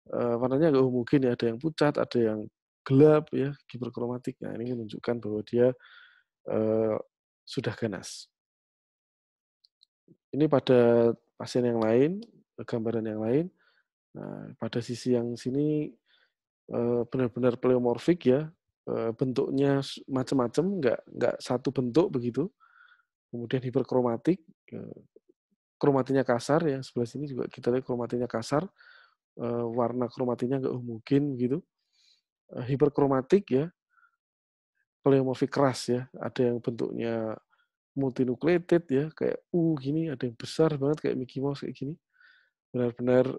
nggak homogen ya, ada yang pucat, ada yang gelap ya, hiperkromatik. Nah, ini menunjukkan bahwa dia sudah ganas. Ini pada pasien yang lain, gambaran yang lain. Nah, pada sisi yang sini benar-benar pleomorfik ya, bentuknya macam-macam, nggak satu bentuk begitu. Kemudian hiperkromatik, kromatinnya kasar ya, sebelah sini juga kita lihat kromatinnya kasar, warna kromatinnya nggak homogen gitu. Hiperkromatik ya, pleomorfik keras ya, ada yang bentuknya multinucleated ya, kayak gini, ada yang besar banget kayak Mickey Mouse kayak gini. Benar-benar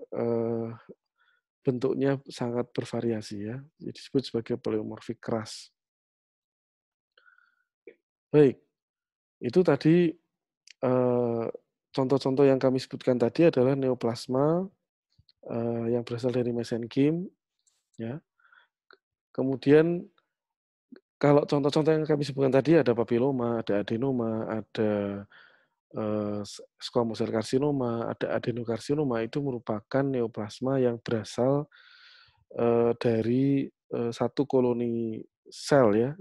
bentuknya sangat bervariasi ya, disebut sebagai pleomorfik keras. Baik, itu tadi contoh-contoh yang kami sebutkan tadi adalah neoplasma yang berasal dari mesenkim, ya. Kemudian kalau contoh-contoh yang kami sebutkan tadi ada papiloma, ada adenoma, ada squamous cell carcinoma, ada adenokarsinoma, itu merupakan neoplasma yang berasal dari satu koloni sel ya,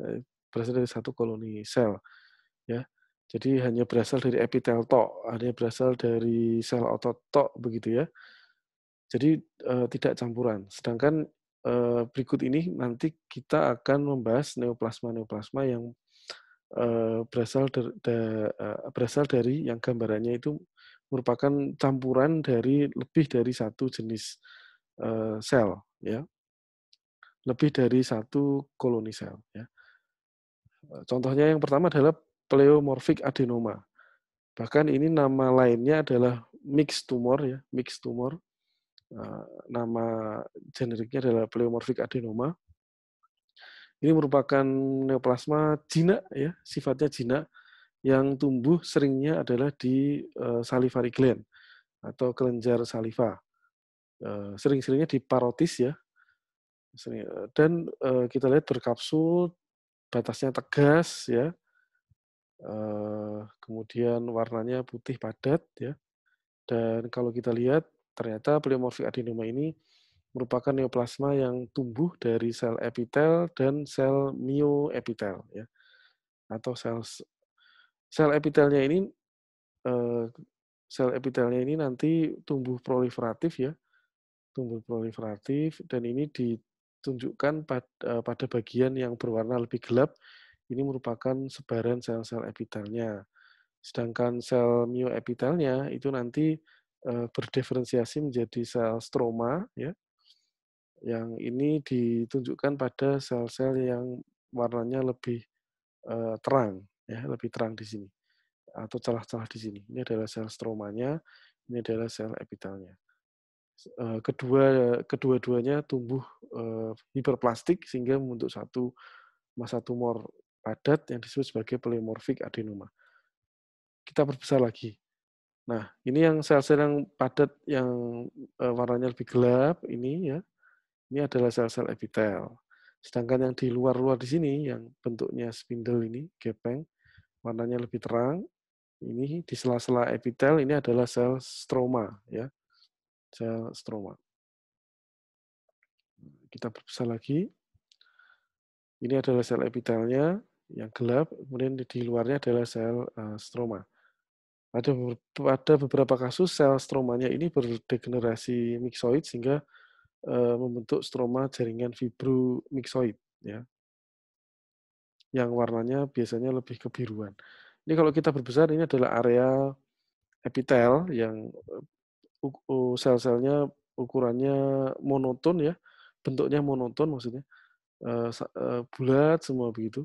berasal dari satu koloni sel ya. Jadi hanya berasal dari epitel tok, hanya berasal dari sel otot tok begitu ya. Jadi tidak campuran. Sedangkan berikut ini nanti kita akan membahas neoplasma-neoplasma yang berasal dari yang gambarannya itu merupakan campuran dari lebih dari satu jenis sel ya, lebih dari satu koloni sel ya. Contohnya yang pertama adalah pleomorphic adenoma. Bahkan ini nama lainnya adalah mixed tumor ya, mixed tumor. Nama generiknya adalah pleomorphic adenoma. Ini merupakan neoplasma jinak ya, sifatnya jinak yang tumbuh seringnya adalah di salivary gland atau kelenjar saliva. Sering-seringnya di parotis ya. Dan kita lihat berkapsul, batasnya tegas ya. Kemudian warnanya putih padat ya. Dan kalau kita lihat ternyata pleomorphic adenoma ini merupakan neoplasma yang tumbuh dari sel epitel dan sel myoepitel ya. Atau sel epitelnya ini nanti tumbuh proliferatif ya, tumbuh proliferatif dan ini ditunjukkan pada bagian yang berwarna lebih gelap. Ini merupakan sebaran sel-sel epitelnya. Sedangkan sel mioepitelnya itu nanti berdiferensiasi menjadi sel stroma, ya, yang ini ditunjukkan pada sel-sel yang warnanya lebih terang, ya, lebih terang di sini atau celah-celah di sini. Ini adalah sel stromanya, ini adalah sel epitelnya. Kedua-duanya tumbuh hiperplastik sehingga membentuk satu massa tumor padat yang disebut sebagai pleomorphic adenoma. Kita perbesar lagi. Nah, ini yang sel-sel yang padat yang warnanya lebih gelap ini, ya, ini adalah sel-sel epitel. Sedangkan yang di luar-luar di sini yang bentuknya spindle ini, gepeng, warnanya lebih terang, ini di sela-sela epitel ini adalah sel stroma, ya, sel stroma. Kita perbesar lagi. Ini adalah sel epitelnya yang gelap, kemudian di luarnya adalah sel stroma. Pada beberapa kasus sel stromanya ini berdegenerasi miksoid sehingga membentuk stroma jaringan fibromiksoid, ya, yang warnanya biasanya lebih kebiruan. Ini kalau kita berbesar ini adalah area epitel yang sel-selnya ukurannya monoton, ya, bentuknya monoton maksudnya bulat semua begitu.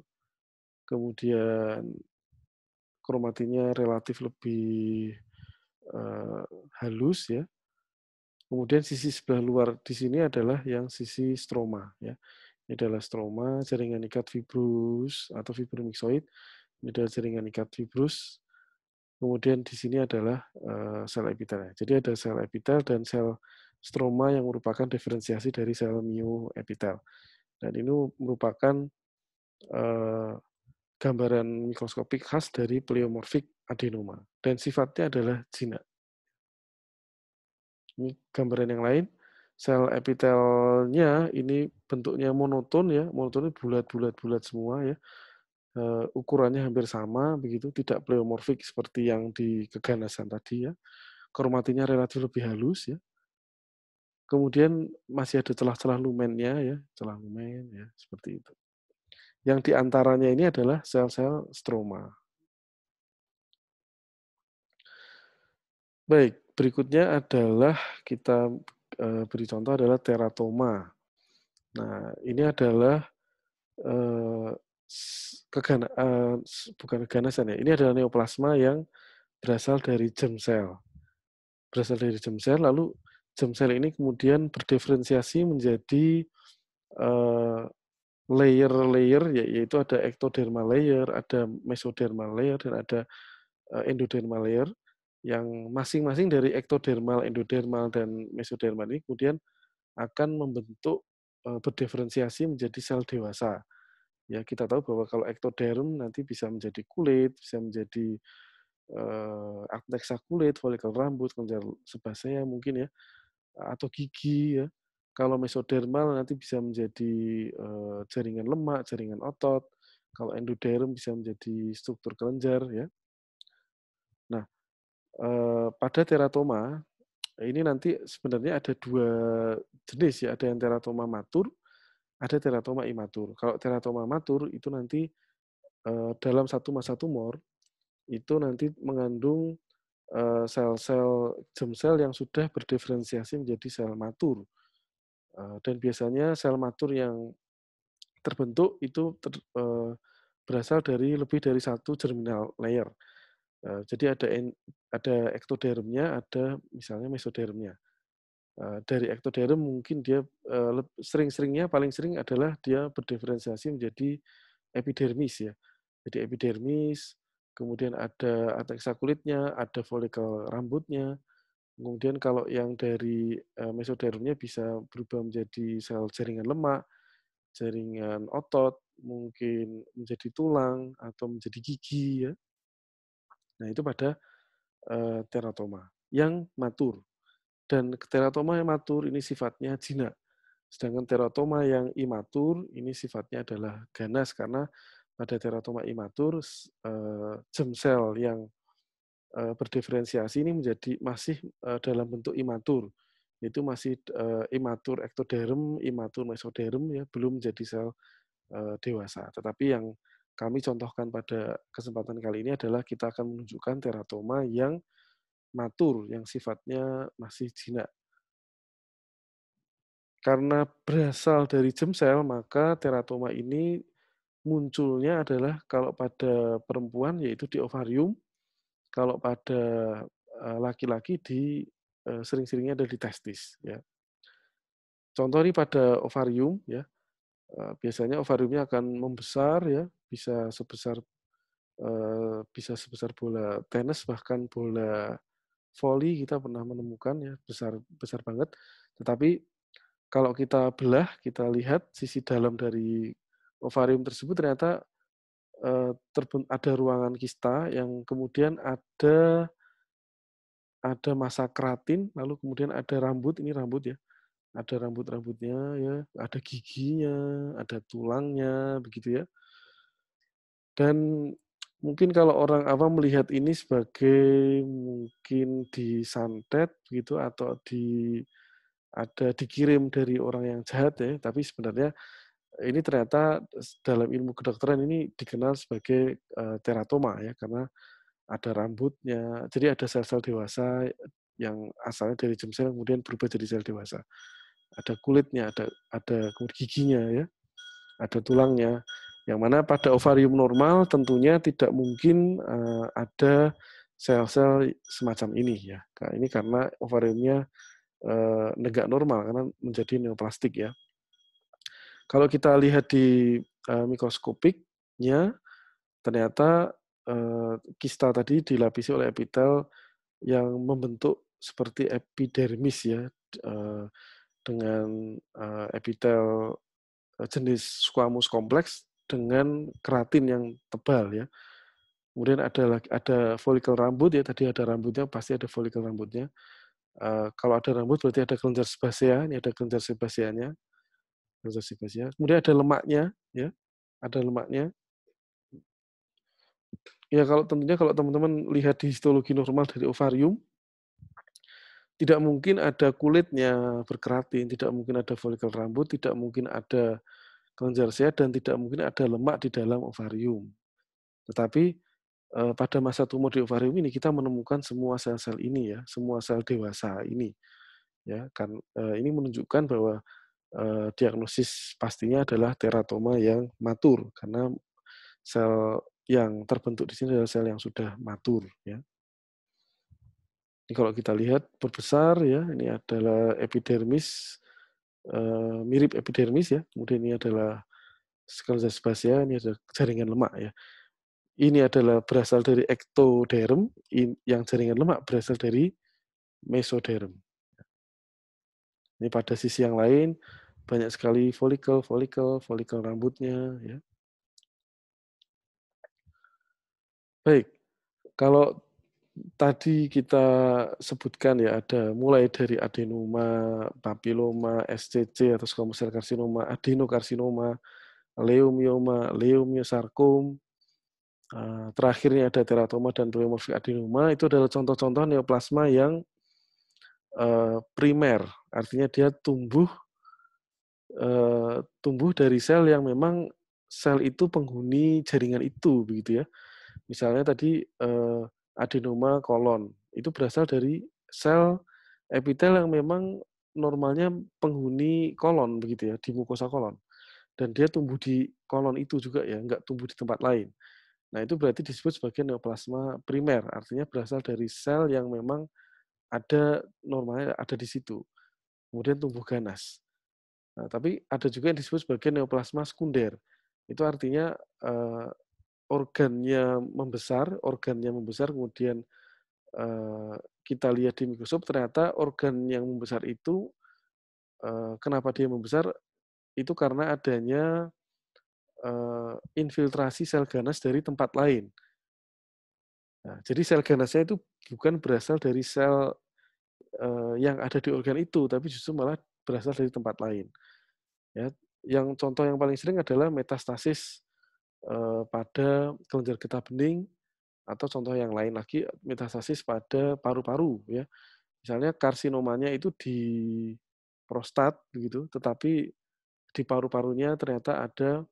Kemudian kromatinya relatif lebih halus, ya. Kemudian sisi sebelah luar di sini adalah yang sisi stroma, ya. Ini adalah stroma, jaringan ikat fibrus atau fibromiksoid. Ini adalah jaringan ikat fibrus. Kemudian di sini adalah sel epitel. Jadi ada sel epitel dan sel stroma yang merupakan diferensiasi dari sel mioepitel. Dan ini merupakan eh, gambaran mikroskopik khas dari pleomorphic adenoma. Dan sifatnya adalah jinak. Ini gambaran yang lain. Sel epitelnya ini bentuknya monoton, ya, monoton bulat-bulat-bulat semua, ya. Ukurannya hampir sama begitu, tidak pleomorfik seperti yang di keganasan tadi, ya. Kromatinya relatif lebih halus, ya. Kemudian masih ada celah-celah lumennya, ya, celah lumen, ya, seperti itu. Yang diantaranya ini adalah sel-sel stroma. Baik, berikutnya adalah kita beri contoh adalah teratoma. Nah, ini adalah eh, bukan keganasan, ya. Ini adalah neoplasma yang berasal dari germ cell. Berasal dari germ cell, lalu germ cell ini kemudian berdiferensiasi menjadi layer-layer, yaitu ada ectodermal layer, ada mesodermal layer, dan ada endodermal layer, yang masing-masing dari ektodermal, endodermal, dan mesodermal ini kemudian akan membentuk berdiferensiasi menjadi sel dewasa. Ya, kita tahu bahwa kalau ektoderm nanti bisa menjadi kulit, bisa menjadi apnexa kulit, folikel rambut, kelenjar sebasea mungkin, ya, atau gigi, ya. Kalau mesodermal nanti bisa menjadi jaringan lemak, jaringan otot. Kalau endoderm bisa menjadi struktur kelenjar, ya. Nah, pada teratoma ini nanti sebenarnya ada dua jenis, ya, ada yang teratoma matur, ada teratoma imatur. Kalau teratoma matur itu nanti dalam satu massa tumor itu nanti mengandung sel-sel germ sel yang sudah berdiferensiasi menjadi sel matur. Dan biasanya sel matur yang terbentuk itu berasal dari lebih dari satu germinal layer. Jadi ada ektodermnya, ada misalnya mesodermnya. Dari ektoderm mungkin dia sering-seringnya paling sering adalah dia berdiferensiasi menjadi epidermis, ya. Jadi epidermis, kemudian ada ateksa kulitnya, ada folikel rambutnya. Kemudian kalau yang dari mesodermnya bisa berubah menjadi sel jaringan lemak, jaringan otot, mungkin menjadi tulang atau menjadi gigi, ya. Nah, itu pada teratoma yang matur. Dan teratoma yang matur ini sifatnya jinak. Sedangkan teratoma yang imatur ini sifatnya adalah ganas karena pada teratoma imatur germ sel yang berdiferensiasi ini masih dalam bentuk imatur. Itu masih imatur ektoderm, imatur mesoderm, ya, belum menjadi sel dewasa. Tetapi yang kami contohkan pada kesempatan kali ini adalah kita akan menunjukkan teratoma yang matur, yang sifatnya masih jinak. Karena berasal dari germ cell, maka teratoma ini munculnya adalah kalau pada perempuan yaitu di ovarium, kalau pada laki-laki di sering-seringnya ada di testis ya. Contoh ini pada ovarium ya, biasanya ovariumnya akan membesar ya, bisa sebesar bola tenis bahkan bola voli kita pernah menemukan ya, besar besar banget. Tetapi kalau kita belah, kita lihat sisi dalam dari ovarium tersebut ternyata ada ruangan kista yang kemudian ada massa keratin, lalu kemudian ada rambut, ini rambut ya, ada rambut-rambutnya ya, ada giginya, ada tulangnya, begitu ya. Dan mungkin kalau orang awam melihat ini sebagai mungkin disantet gitu atau dikirim dari orang yang jahat ya, tapi sebenarnya ini ternyata dalam ilmu kedokteran ini dikenal sebagai teratoma ya, karena ada rambutnya. Jadi ada sel-sel dewasa yang asalnya dari germ cell kemudian berubah jadi sel dewasa. Ada kulitnya, ada giginya ya, ada tulangnya. Yang mana pada ovarium normal tentunya tidak mungkin ada sel-sel semacam ini ya. Ini karena ovariumnya negak normal karena menjadi neoplastik ya. Kalau kita lihat di mikroskopiknya, ternyata kista tadi dilapisi oleh epitel yang membentuk seperti epidermis ya, dengan epitel jenis squamous kompleks dengan keratin yang tebal ya. Kemudian ada folikel rambut ya, tadi ada rambutnya, pasti ada folikel rambutnya. Kalau ada rambut berarti ada kelenjar sebasea, ini ada kelenjar sebaseanya, kelenjar sebasea. Kemudian ada lemaknya ya, ada lemaknya. Ya kalau tentunya kalau teman-teman lihat di histologi normal dari ovarium, tidak mungkin ada kulitnya berkeratin, tidak mungkin ada folikel rambut, tidak mungkin ada kelenjar sehat, dan tidak mungkin ada lemak di dalam ovarium. Tetapi pada masa tumor di ovarium ini kita menemukan semua sel-sel ini ya, semua sel dewasa ini. Ya, kan ini menunjukkan bahwa diagnosis pastinya adalah teratoma yang matur karena sel yang terbentuk di sini adalah sel yang sudah matur ya. Ini kalau kita lihat berbesar ya, ini adalah epidermis, mirip epidermis ya. Kemudian ini adalah kelenjar sebasea, ini ada jaringan lemak ya. Ini adalah berasal dari ektoderm, yang jaringan lemak berasal dari mesoderm. Ini pada sisi yang lain banyak sekali folikel rambutnya ya. Baik, kalau tadi kita sebutkan ya ada mulai dari adenoma, papiloma, SCC atau squamous cell carcinoma, adenokarsinoma, leiomioma, leiomyosarkom, terakhirnya ada teratoma dan pleomorphic adenoma, itu adalah contoh-contoh neoplasma yang primer, artinya dia tumbuh dari sel yang memang sel itu penghuni jaringan itu begitu ya. Misalnya tadi adenoma kolon, itu berasal dari sel epitel yang memang normalnya penghuni kolon begitu ya, di mukosa kolon. Dan dia tumbuh di kolon itu juga ya, nggak tumbuh di tempat lain. Nah, itu berarti disebut sebagai neoplasma primer, artinya berasal dari sel yang memang ada normalnya ada di situ. Kemudian tumbuh ganas. Nah, tapi ada juga yang disebut sebagai neoplasma sekunder. Itu artinya organnya membesar, kemudian kita lihat di mikroskop ternyata organ yang membesar itu kenapa dia membesar itu karena adanya infiltrasi sel ganas dari tempat lain. Nah, jadi sel ganasnya itu bukan berasal dari sel yang ada di organ itu, tapi justru malah berasal dari tempat lain. Ya, yang contoh yang paling sering adalah metastasis pada kelenjar getah bening, atau contoh yang lain lagi metastasis pada paru-paru ya. Misalnya karsinomanya itu di prostat begitu, tetapi di paru-parunya ternyata ada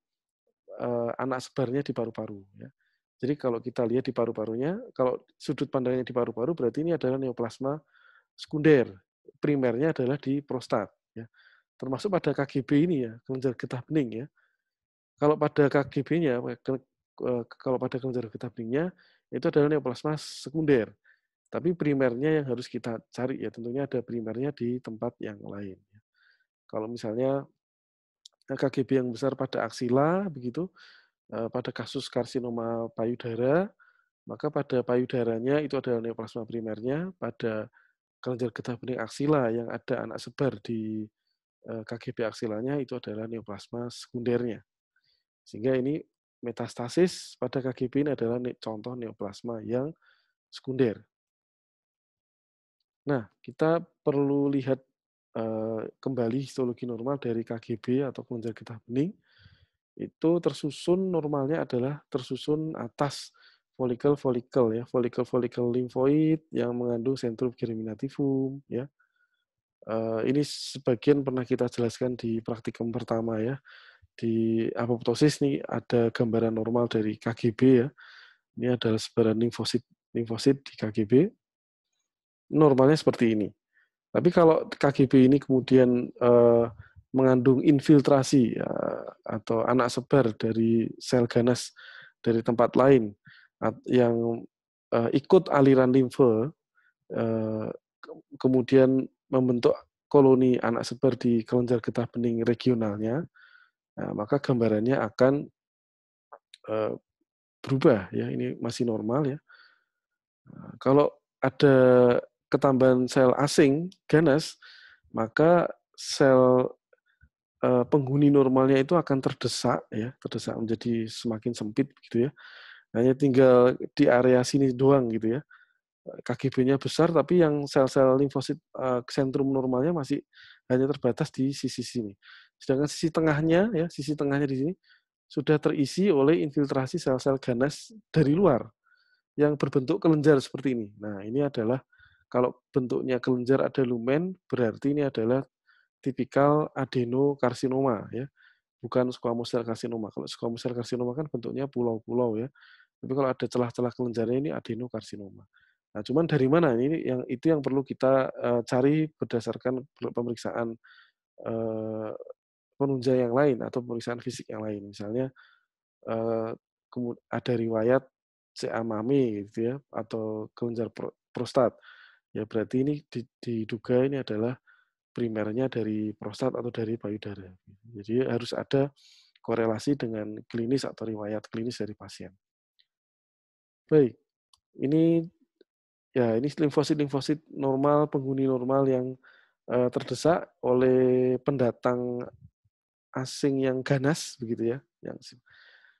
anak sebarnya di paru-paru ya. Jadi kalau kita lihat di paru-parunya, kalau sudut pandangnya di paru-paru berarti ini adalah neoplasma sekunder. Primernya adalah di prostat ya. Termasuk pada KGB ini ya, kelenjar getah bening ya. Kalau pada KGB-nya, kalau pada kelenjar getah beningnya itu adalah neoplasma sekunder. Tapi primernya yang harus kita cari ya tentunya ada primernya di tempat yang lain. Kalau misalnya KGB yang besar pada aksila begitu, pada kasus karsinoma payudara, maka pada payudaranya itu adalah neoplasma primernya, pada kelenjar getah bening aksila yang ada anak sebar di KGB aksilanya itu adalah neoplasma sekundernya. Sehingga ini metastasis pada KGB ini adalah contoh neoplasma yang sekunder. Nah, kita perlu lihat kembali histologi normal dari KGB atau kelenjar getah bening. Itu tersusun normalnya adalah tersusun atas folikel-folikel ya, folikel-folikel limfoid yang mengandung sentrum germinativum ya. Ini sebagian pernah kita jelaskan di praktikum pertama ya. Di apoptosis nih ada gambaran normal dari KGB ya. Ini adalah sebaran limfosit limfosit di KGB. Normalnya seperti ini. Tapi kalau KGB ini kemudian mengandung infiltrasi ya, atau anak sebar dari sel ganas dari tempat lain yang ikut aliran limfe, kemudian membentuk koloni anak sebar di kelenjar getah bening regionalnya, nah, maka gambarannya akan berubah ya. Ini masih normal ya. Nah, kalau ada ketambahan sel asing ganas, maka sel penghuni normalnya itu akan terdesak ya, terdesak menjadi semakin sempit gitu ya. Hanya tinggal di area sini doang gitu ya. KGB-nya besar tapi yang sel-sel limfosit sentrum normalnya masih hanya terbatas di sisi sini. Sedangkan sisi tengahnya ya, sisi tengahnya di sini sudah terisi oleh infiltrasi sel-sel ganas dari luar yang berbentuk kelenjar seperti ini. Nah, ini adalah kalau bentuknya kelenjar ada lumen, berarti ini adalah tipikal adenokarsinoma ya, bukan squamous cell carcinoma. Kalau squamous cell carcinoma kan bentuknya pulau-pulau ya. Tapi kalau ada celah-celah kelenjarnya ini adenokarsinoma. Nah, cuman dari mana ini yang itu yang perlu kita cari berdasarkan pemeriksaan penunjang yang lain atau pemeriksaan fisik yang lain. Misalnya ada riwayat CA mami gitu ya atau kelenjar prostat. Ya berarti ini diduga ini adalah primernya dari prostat atau dari payudara. Jadi harus ada korelasi dengan klinis atau riwayat klinis dari pasien. Baik, ini ya ini limfosit-limfosit normal, penghuni normal yang terdesak oleh pendatang asing yang ganas begitu ya.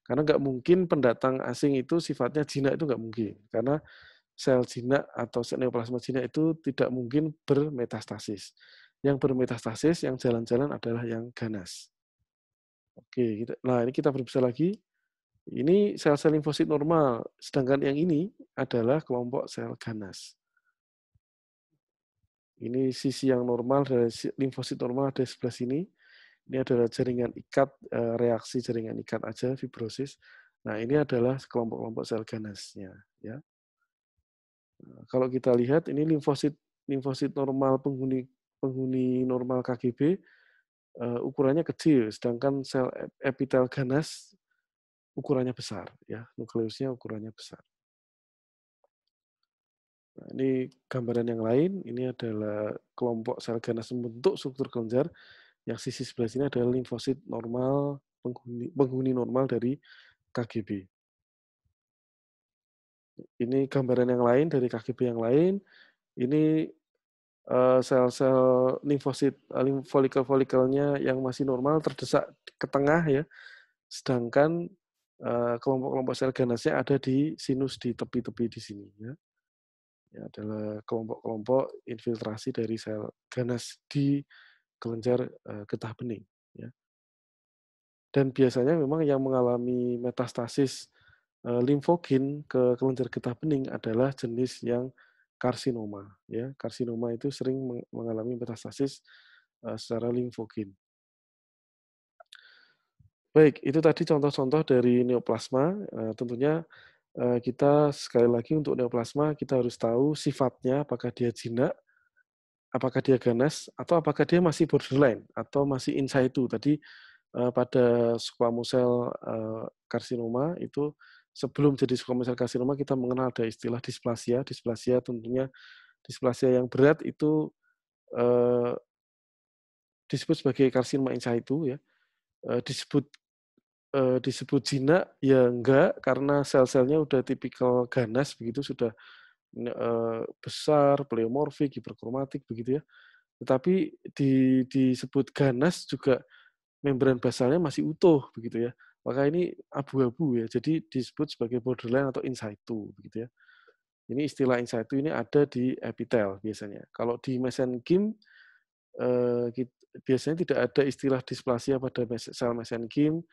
Karena nggak mungkin pendatang asing itu sifatnya jinak itu nggak mungkin. Karena sel jinak atau sel neoplasma jinak itu tidak mungkin bermetastasis. Yang bermetastasis, yang jalan-jalan adalah yang ganas. Oke, nah ini kita berbisa lagi. Ini sel-sel limfosit normal, sedangkan yang ini adalah kelompok sel ganas. Ini sisi yang normal dari limfosit normal ada di sebelah sini. Ini adalah jaringan ikat, reaksi jaringan ikat aja, fibrosis. Nah, ini adalah kelompok-kelompok sel ganasnya. Ya. Nah, kalau kita lihat, ini limfosit limfosit normal penghuni penghuni normal KGB ukurannya kecil, sedangkan sel epitel ganas ukurannya besar. Ya, nukleusnya ukurannya besar. Nah, ini gambaran yang lain. Ini adalah kelompok sel ganas membentuk struktur kelenjar. Yang sisi sebelah sini adalah limfosit normal, penghuni normal dari KGB. Ini gambaran yang lain dari KGB yang lain. Ini sel-sel limfosit, folikel-folikelnya yang masih normal terdesak ke tengah ya. Sedangkan kelompok-kelompok sel ganasnya ada di sinus di tepi-tepi di sini ya. Ya, adalah kelompok-kelompok infiltrasi dari sel ganas di kelenjar getah bening. Ya. Dan biasanya memang yang mengalami metastasis limfogen ke kelenjar getah bening adalah jenis yang karsinoma. Ya, karsinoma itu sering mengalami metastasis secara limfogen. Baik, itu tadi contoh-contoh dari neoplasma, tentunya, kita sekali lagi untuk neoplasma kita harus tahu sifatnya, apakah dia jinak, apakah dia ganas, atau apakah dia masih borderline atau masih in situ. Tadi, pada squamous cell, karsinoma itu sebelum jadi squamous cell karsinoma kita mengenal ada istilah displasia. Displasia tentunya displasia yang berat itu, eee, disebut sebagai karsinoma in situ ya, disebut disebut jinak, ya enggak, karena sel-selnya udah tipikal ganas begitu, sudah besar, pleomorfik, hiperkromatik begitu ya. Tetapi disebut ganas juga membran basalnya masih utuh begitu ya. Maka ini abu-abu ya, jadi disebut sebagai borderline atau in situ begitu ya. Ini istilah in situ ini ada di epitel biasanya. Kalau di mesenchyme, biasanya tidak ada istilah displasia pada sel mesenchyme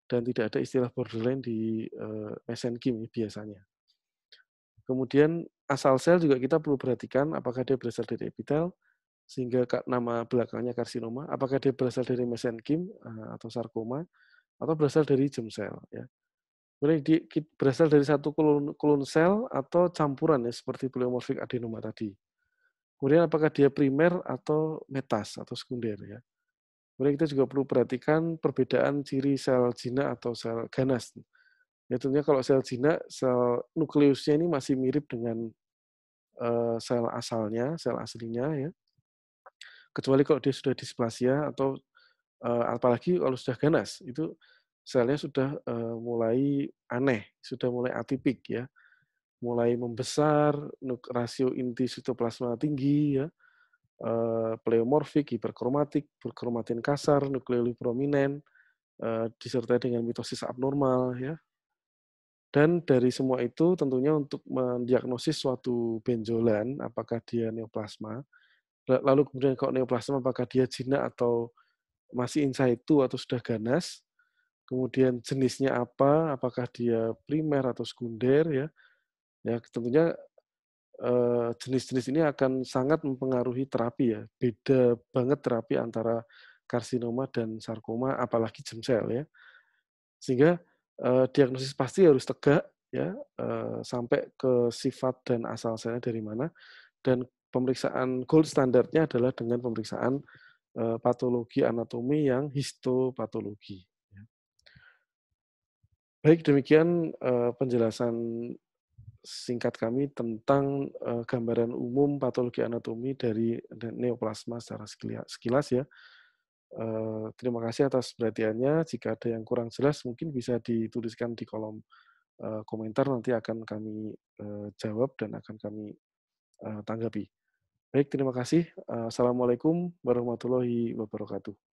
dan tidak ada istilah borderline di, mesenchyme biasanya. Kemudian asal sel juga kita perlu perhatikan apakah dia berasal dari epitel, sehingga nama belakangnya karsinoma, apakah dia berasal dari mesenchyme, atau sarkoma, atau berasal dari germ cell ya. Kemudian berasal dari satu klon sel atau campuran ya seperti pleomorphic adenoma tadi. Kemudian apakah dia primer atau metas atau sekunder ya. Kemudian kita juga perlu perhatikan perbedaan ciri sel jinak atau sel ganas. Ya tentunya kalau sel jinak, sel nukleusnya ini masih mirip dengan, sel asalnya, sel aslinya ya, kecuali kalau dia sudah displasia atau, apalagi kalau sudah ganas, itu selnya sudah, mulai aneh, sudah mulai atipik ya, mulai membesar, rasio inti sitoplasma tinggi ya, pleomorfik, hiperkromatik, berkromatin kasar, nukleoli prominent, disertai dengan mitosis abnormal ya. Dan dari semua itu tentunya untuk mendiagnosis suatu benjolan, apakah dia neoplasma, lalu kemudian kalau neoplasma apakah dia jinak atau masih in situ atau sudah ganas, kemudian jenisnya apa, apakah dia primer atau sekunder ya. Ya tentunya, jenis-jenis ini akan sangat mempengaruhi terapi ya. Beda banget terapi antara karsinoma dan sarkoma apalagi germ cell ya. Sehingga, diagnosis pasti harus tegak ya, sampai ke sifat dan asal selnya dari mana, dan pemeriksaan gold standarnya adalah dengan pemeriksaan, patologi anatomi yang histopatologi, ya. Baik demikian, penjelasan singkat kami tentang, gambaran umum patologi anatomi dari neoplasma secara sekilas ya. Terima kasih atas perhatiannya, jika ada yang kurang jelas mungkin bisa dituliskan di kolom komentar, nanti akan kami, jawab dan akan kami, tanggapi. Baik, terima kasih. Assalamualaikum warahmatullahi wabarakatuh.